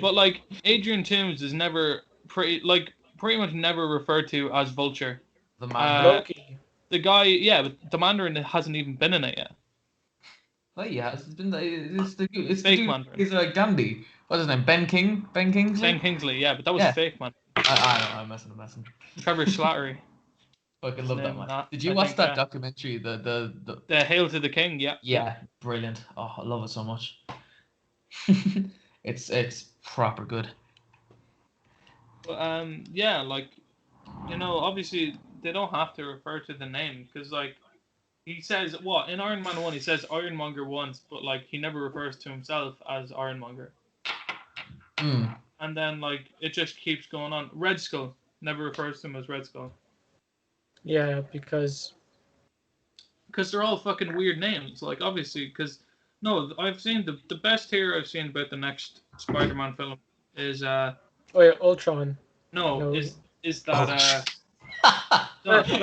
[SPEAKER 3] But like Adrian Toomes is never pretty much never referred to as Vulture.
[SPEAKER 4] The man.
[SPEAKER 2] Loki.
[SPEAKER 3] The guy, but the Mandarin hasn't even been in it yet.
[SPEAKER 4] Oh yeah, it's been it's the
[SPEAKER 3] Fake
[SPEAKER 4] dude.
[SPEAKER 3] Mandarin.
[SPEAKER 4] He's like Gandhi. What's his name? Ben Kingsley.
[SPEAKER 3] Ben Kingsley, but that was
[SPEAKER 4] Yeah.
[SPEAKER 3] fake, man.
[SPEAKER 4] I know, I'm messing.
[SPEAKER 3] Trevor Slattery.
[SPEAKER 4] Fucking love that
[SPEAKER 3] name
[SPEAKER 4] man.
[SPEAKER 3] that,
[SPEAKER 4] Did you
[SPEAKER 3] I
[SPEAKER 4] watch
[SPEAKER 3] think,
[SPEAKER 4] that documentary? The
[SPEAKER 3] The Hail to the King, yeah.
[SPEAKER 4] yeah, brilliant. Oh, I love it so much. it's proper good.
[SPEAKER 3] But like, obviously they don't have to refer to the name because like he says what in Iron Man 1 he says Ironmonger once, but like he never refers to himself as Ironmonger.
[SPEAKER 4] Mm.
[SPEAKER 3] And then like it just keeps going on. Red Skull never refers to him as Red Skull
[SPEAKER 2] Yeah, because
[SPEAKER 3] they're all fucking weird names. Like obviously because no, I've seen the best here I've seen about the next Spider-Man film is
[SPEAKER 2] Ultron. No.
[SPEAKER 3] is that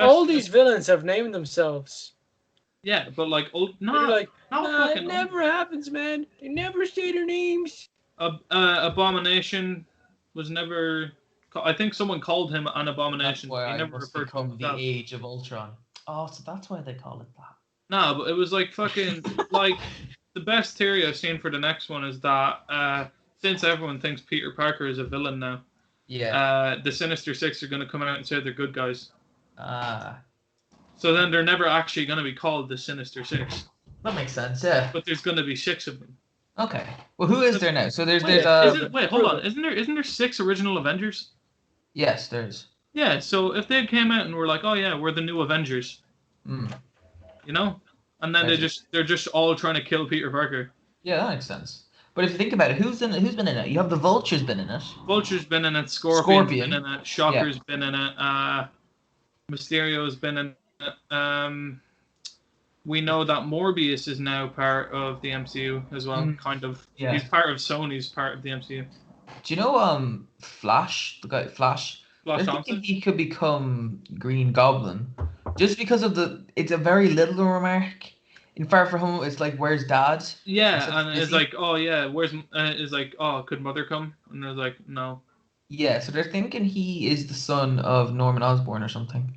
[SPEAKER 2] All these villains have named themselves.
[SPEAKER 3] yeah, but like
[SPEAKER 2] They're
[SPEAKER 3] not
[SPEAKER 2] like,
[SPEAKER 3] not
[SPEAKER 2] nah,
[SPEAKER 3] fucking
[SPEAKER 2] it never happens, man. They never say their names.
[SPEAKER 3] Abomination was never. I think someone called him an
[SPEAKER 4] That's
[SPEAKER 3] abomination.
[SPEAKER 4] why
[SPEAKER 3] He
[SPEAKER 4] I
[SPEAKER 3] never
[SPEAKER 4] must
[SPEAKER 3] referred to
[SPEAKER 4] become the
[SPEAKER 3] himself.
[SPEAKER 4] Age of Ultron. Oh, so that's why they call it that.
[SPEAKER 3] No, but it was like fucking like the best theory I've seen for the next one is that since everyone thinks Peter Parker is a villain now, the Sinister Six are going to come out and say they're good guys. So then they're never actually going to be called the Sinister Six.
[SPEAKER 4] That makes sense. Yeah.
[SPEAKER 3] But there's going to be 6 of them.
[SPEAKER 4] Okay. Well, who is there now? So there's
[SPEAKER 3] Wait,
[SPEAKER 4] there's
[SPEAKER 3] hold on. Isn't there 6 original Avengers?
[SPEAKER 4] yes, there's.
[SPEAKER 3] Yeah. So if they came out and were like, oh yeah, we're the new Avengers.
[SPEAKER 4] Mm.
[SPEAKER 3] And then they're just all trying to kill Peter Parker.
[SPEAKER 4] Yeah, that makes sense. But if you think about it, who's been in it? You have the Vulture's been in it.
[SPEAKER 3] Vulture's been in it. Scorpion's been in it. Shocker's been in it. Mysterio's been in it. We know that Morbius is now part of the MCU as well, kind of.
[SPEAKER 4] Yeah.
[SPEAKER 3] He's part of Sony's part of the MCU.
[SPEAKER 4] Do you know Flash, the guy Flash?
[SPEAKER 3] Flash
[SPEAKER 4] I
[SPEAKER 3] Thompson.
[SPEAKER 4] think he could become Green Goblin, just because of it's a very little remark. In Far From Home, it's like, "Where's Dad?"
[SPEAKER 3] Yeah, and it's like, "Oh yeah, where's?" It's like, "Oh, could Mother come?" And they're like, "No."
[SPEAKER 4] Yeah, so they're thinking he is the son of Norman Osborn or something.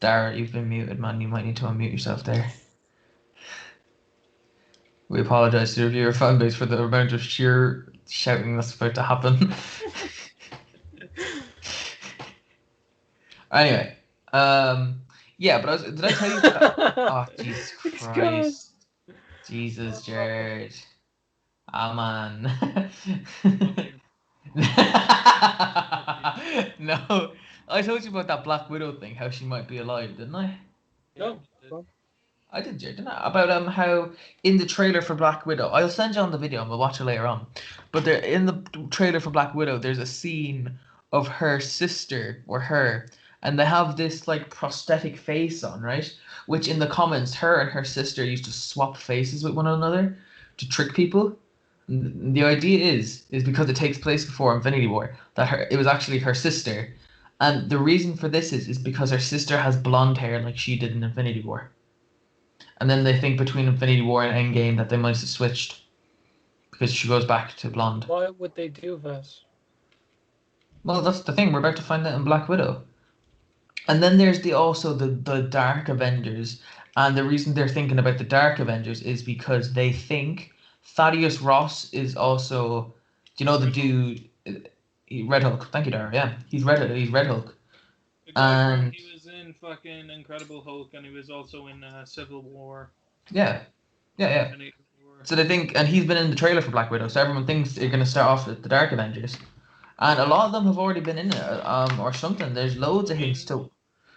[SPEAKER 4] Dara, you've been muted, man. You might need to unmute yourself there. We apologize to your viewer fan base for the amount of sheer shouting that's about to happen. Anyway, yeah, but did I tell you that? Oh, Jesus Christ. Jesus, Jared. Ah, man. No, I told you about that Black Widow thing, how she might be alive, didn't I?
[SPEAKER 2] No.
[SPEAKER 4] I did, Jared, didn't I? About how in the trailer for Black Widow, I'll send you on the video and we'll watch it later on. But there in the trailer for Black Widow, there's a scene of her sister or her and they have this like prosthetic face on, right? Which in the comments, her and her sister used to swap faces with one another to trick people. The idea is because it takes place before Infinity War that it was actually her sister, and the reason for this is because her sister has blonde hair like she did in Infinity War, and then they think between Infinity War and Endgame that they might have switched because she goes back to blonde.
[SPEAKER 2] Why would they do that?
[SPEAKER 4] Well, that's the thing. We're about to find out in Black Widow. And then there's also the Dark Avengers, and the reason they're thinking about the Dark Avengers is because they think Thaddeus Ross is also, do you know the dude, Red Hulk? Thank you, Dara. Yeah, he's Red Hulk.
[SPEAKER 3] The guy
[SPEAKER 4] And
[SPEAKER 3] he was in fucking Incredible Hulk, and he was also in Civil War.
[SPEAKER 4] yeah.
[SPEAKER 3] And he,
[SPEAKER 4] So they think, and he's been in the trailer for Black Widow, so everyone thinks they're going to start off with the Dark Avengers. And a lot of them have already been in it, or something. There's loads of hints too.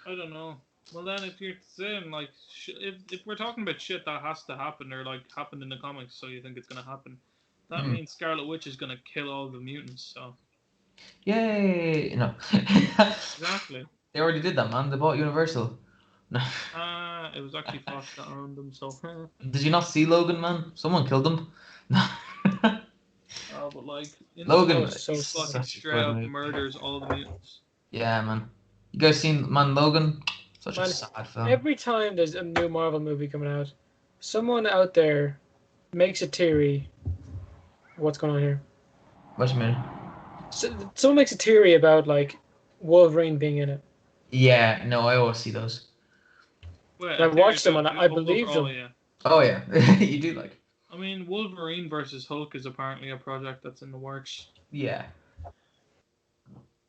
[SPEAKER 3] I don't know. Well, then if you're saying like, if we're talking about shit that has to happen or like happened in the comics, so you think it's gonna happen, that means Scarlet Witch is gonna kill all the mutants. So.
[SPEAKER 4] Yay! No.
[SPEAKER 3] Exactly.
[SPEAKER 4] They already did that, man. They bought Universal. No.
[SPEAKER 3] It was actually Fox that owned them. So.
[SPEAKER 4] Did you not see Logan, man? Someone killed him.
[SPEAKER 3] Oh, but like
[SPEAKER 4] Logan
[SPEAKER 3] is so fucking straight up murders all the mutants.
[SPEAKER 4] Yeah, man. You guys seen Logan? Such
[SPEAKER 2] Man,
[SPEAKER 4] a sad film.
[SPEAKER 2] Every time there's a new Marvel movie coming out, someone out there makes a theory. What's going on here?
[SPEAKER 4] What do you mean?
[SPEAKER 2] So, someone makes a theory about like Wolverine being in it.
[SPEAKER 4] Yeah, no, I always see those.
[SPEAKER 3] Wait,
[SPEAKER 2] I watched them and I believe them.
[SPEAKER 3] Yeah.
[SPEAKER 4] Oh yeah, you do like.
[SPEAKER 3] I mean, Wolverine versus Hulk is apparently a project that's in the works.
[SPEAKER 4] Yeah.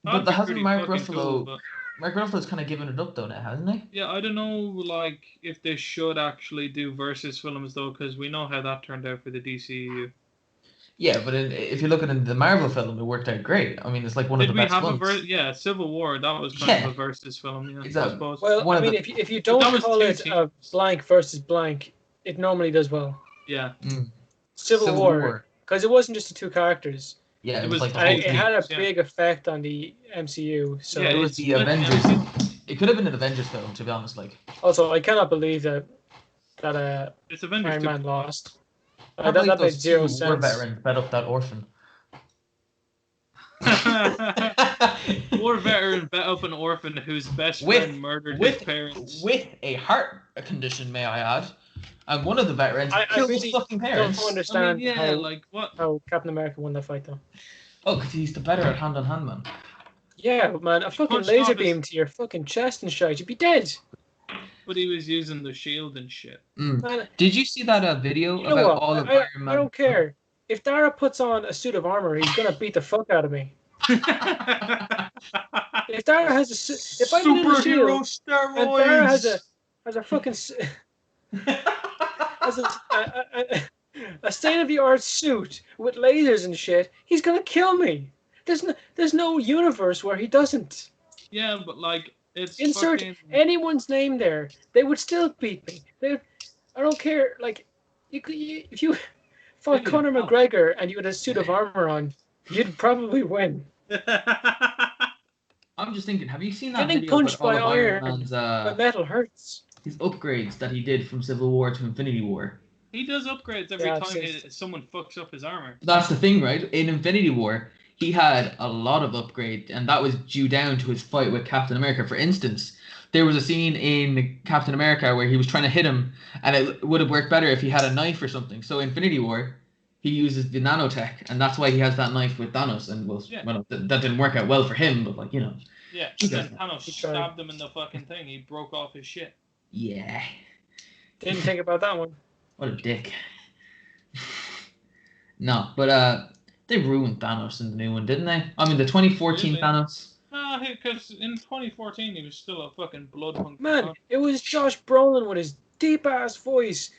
[SPEAKER 3] That'd
[SPEAKER 4] But
[SPEAKER 3] be
[SPEAKER 4] hasn't
[SPEAKER 3] pretty
[SPEAKER 4] Mark
[SPEAKER 3] fucking
[SPEAKER 4] Ruffalo?
[SPEAKER 3] cool, but-
[SPEAKER 4] Mark Ruffalo's kind of given it up though now, hasn't he?
[SPEAKER 3] Yeah, I don't know, like, if they should actually do versus films though, because we know how that turned out for the DCEU.
[SPEAKER 4] Yeah, but if you look at the Marvel film, it worked out great. I mean, it's like one of
[SPEAKER 3] Did
[SPEAKER 4] the
[SPEAKER 3] we
[SPEAKER 4] best
[SPEAKER 3] have
[SPEAKER 4] ones.
[SPEAKER 3] Yeah, Civil War. That was kind of a versus film. Yeah,
[SPEAKER 4] It's
[SPEAKER 3] I
[SPEAKER 4] a-
[SPEAKER 3] suppose.
[SPEAKER 2] Well,
[SPEAKER 4] One
[SPEAKER 2] I
[SPEAKER 4] of
[SPEAKER 2] mean,
[SPEAKER 4] the-
[SPEAKER 2] if you
[SPEAKER 3] But that
[SPEAKER 2] don't
[SPEAKER 3] was
[SPEAKER 2] call
[SPEAKER 3] two
[SPEAKER 2] it
[SPEAKER 3] teams.
[SPEAKER 2] blank versus blank, it normally does well.
[SPEAKER 3] Yeah.
[SPEAKER 2] Civil War, because it wasn't just the two characters.
[SPEAKER 4] Yeah,
[SPEAKER 3] It
[SPEAKER 4] it was
[SPEAKER 3] was-
[SPEAKER 4] like the
[SPEAKER 2] And
[SPEAKER 4] whole
[SPEAKER 2] it
[SPEAKER 4] team.
[SPEAKER 2] had a
[SPEAKER 3] yeah.
[SPEAKER 2] big effect on the MCU. So
[SPEAKER 3] Yeah,
[SPEAKER 4] It was
[SPEAKER 3] it's
[SPEAKER 4] the
[SPEAKER 3] split
[SPEAKER 4] Avengers.
[SPEAKER 3] MCU.
[SPEAKER 4] It could have been an Avengers film, to be honest. Like,
[SPEAKER 2] also, I cannot believe that
[SPEAKER 3] It's Avengers
[SPEAKER 2] Iron
[SPEAKER 3] 2.
[SPEAKER 2] Man lost.
[SPEAKER 4] I
[SPEAKER 2] That
[SPEAKER 4] believe
[SPEAKER 2] made
[SPEAKER 4] those
[SPEAKER 2] zero
[SPEAKER 4] two war
[SPEAKER 2] sense.
[SPEAKER 4] veterans bet up that orphan.
[SPEAKER 3] War veteran bet up an orphan whose best
[SPEAKER 4] With-
[SPEAKER 3] friend murdered his
[SPEAKER 4] with
[SPEAKER 3] parents.
[SPEAKER 4] with a heart condition, may I add. And one of the veterans
[SPEAKER 2] I
[SPEAKER 4] killed
[SPEAKER 2] really
[SPEAKER 4] his fucking
[SPEAKER 2] don't
[SPEAKER 4] parents.
[SPEAKER 2] understand
[SPEAKER 3] I mean, yeah,
[SPEAKER 2] how,
[SPEAKER 3] like what?
[SPEAKER 2] how Captain America won that fight, though.
[SPEAKER 4] Oh, because he's the better at hand-on-hand man.
[SPEAKER 2] Yeah, but man, a fucking
[SPEAKER 3] punched
[SPEAKER 2] laser
[SPEAKER 3] off his-
[SPEAKER 2] beam to your fucking chest and shit, you'd be dead.
[SPEAKER 3] But he was using the shield and shit.
[SPEAKER 2] Man,
[SPEAKER 4] Did you see that video
[SPEAKER 2] you know
[SPEAKER 4] about
[SPEAKER 2] what?
[SPEAKER 4] all of
[SPEAKER 2] I
[SPEAKER 4] Iron Man?
[SPEAKER 2] don't care. If Dara puts on a suit of armor, he's gonna beat the fuck out of me. If Dara has a suit, if I'm in the shield,
[SPEAKER 3] steroids.
[SPEAKER 2] and Dara has a fucking has a state-of-the-art suit with lasers and shit, he's gonna kill me. There's no universe where he doesn't.
[SPEAKER 3] Yeah, but like it's
[SPEAKER 2] Insert
[SPEAKER 3] fucking...
[SPEAKER 2] anyone's name there, they would still beat me. I don't care. Like, if you fought
[SPEAKER 3] Really?
[SPEAKER 2] Conor McGregor and you had a suit of armor on, you'd probably win.
[SPEAKER 4] I'm just thinking, have you seen that
[SPEAKER 2] Getting
[SPEAKER 4] video
[SPEAKER 2] punched
[SPEAKER 4] about all
[SPEAKER 2] by
[SPEAKER 4] of Iron
[SPEAKER 2] iron,
[SPEAKER 4] Man's
[SPEAKER 2] But metal hurts.
[SPEAKER 4] his upgrades that he did from Civil War to Infinity War?
[SPEAKER 3] He does upgrades every
[SPEAKER 2] Yeah,
[SPEAKER 3] time
[SPEAKER 2] it's-
[SPEAKER 3] someone fucks up his armor.
[SPEAKER 4] That's the thing, right? In Infinity War, he had a lot of upgrade, and that was due down to his fight with Captain America. For instance, there was a scene in Captain America where he was trying to hit him, and it would have worked better if he had a knife or something. So Infinity War, he uses the nanotech, and that's why he has that knife with Thanos. And well,
[SPEAKER 3] Yeah.
[SPEAKER 4] well that didn't work out well for him, but like, you know,
[SPEAKER 3] Yeah,
[SPEAKER 4] He
[SPEAKER 3] and then
[SPEAKER 4] does.
[SPEAKER 3] Thanos
[SPEAKER 2] He tried.
[SPEAKER 3] stabbed him in the fucking thing. He broke off his shit.
[SPEAKER 4] yeah,
[SPEAKER 2] Didn't think about that one.
[SPEAKER 4] what a dick. No, but they ruined Thanos in the new one, didn't they? I mean, the 2014
[SPEAKER 3] Really?
[SPEAKER 4] Thanos.
[SPEAKER 3] No, because in 2014 he was still a fucking bloodhunk.
[SPEAKER 2] Man, it was Josh Brolin with his deep ass voice,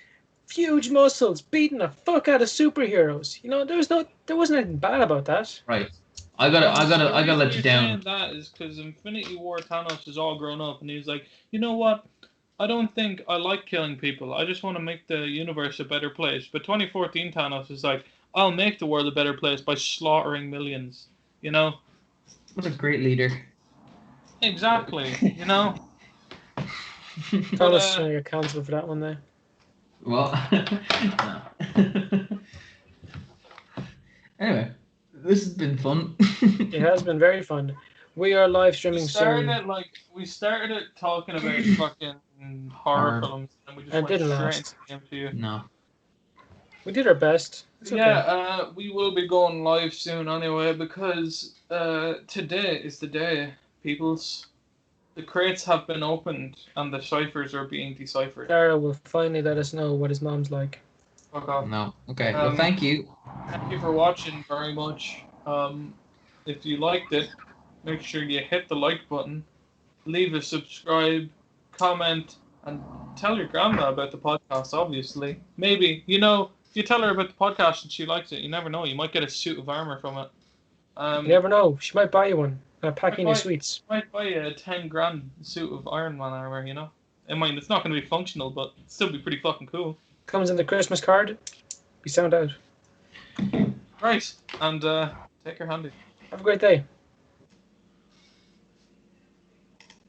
[SPEAKER 2] huge muscles, beating the fuck out of superheroes. You know, there wasn't anything bad about that.
[SPEAKER 4] Right. I gotta let you down.
[SPEAKER 3] That is because Infinity War Thanos is all grown up and he's like, you know what? I don't think I like killing people. I just want to make the universe a better place. But 2014 Thanos is like, I'll make the world a better place by slaughtering millions. You know?
[SPEAKER 4] What a great leader.
[SPEAKER 3] Exactly. You know.
[SPEAKER 2] Thomas is trying to get cancelled for that one there.
[SPEAKER 1] Well, no. Anyway, this has been fun.
[SPEAKER 2] It has been very fun. We are live streaming soon.
[SPEAKER 3] We started it talking about fucking horror
[SPEAKER 1] Horror.
[SPEAKER 3] films, and we just
[SPEAKER 2] It
[SPEAKER 3] went
[SPEAKER 2] didn't
[SPEAKER 3] straight
[SPEAKER 2] last.
[SPEAKER 3] into the MCU.
[SPEAKER 1] No.
[SPEAKER 2] We did our best. It's okay.
[SPEAKER 3] Yeah, we will be going live soon anyway, because today is the day, peoples. The crates have been opened and the ciphers are being deciphered.
[SPEAKER 2] Dara will finally let us know what his mom's like.
[SPEAKER 3] Fuck off.
[SPEAKER 1] No. Okay. Well, thank you.
[SPEAKER 3] Thank you for watching very much. If you liked it, make sure you hit the like button, leave a subscribe, comment, and tell your grandma about the podcast, obviously. Maybe, you know, if you tell her about the podcast and she likes it, you never know, you might get a suit of armor from it.
[SPEAKER 2] You never know. She might buy you one. Packing your sweets.
[SPEAKER 3] Might buy a 10 grand suit of Iron Man armor, you know? I mean, it's not going to be functional, but it'll still be pretty fucking cool.
[SPEAKER 2] Comes in the Christmas card. Be sound out.
[SPEAKER 3] Right, and take care handy.
[SPEAKER 2] Have a great day.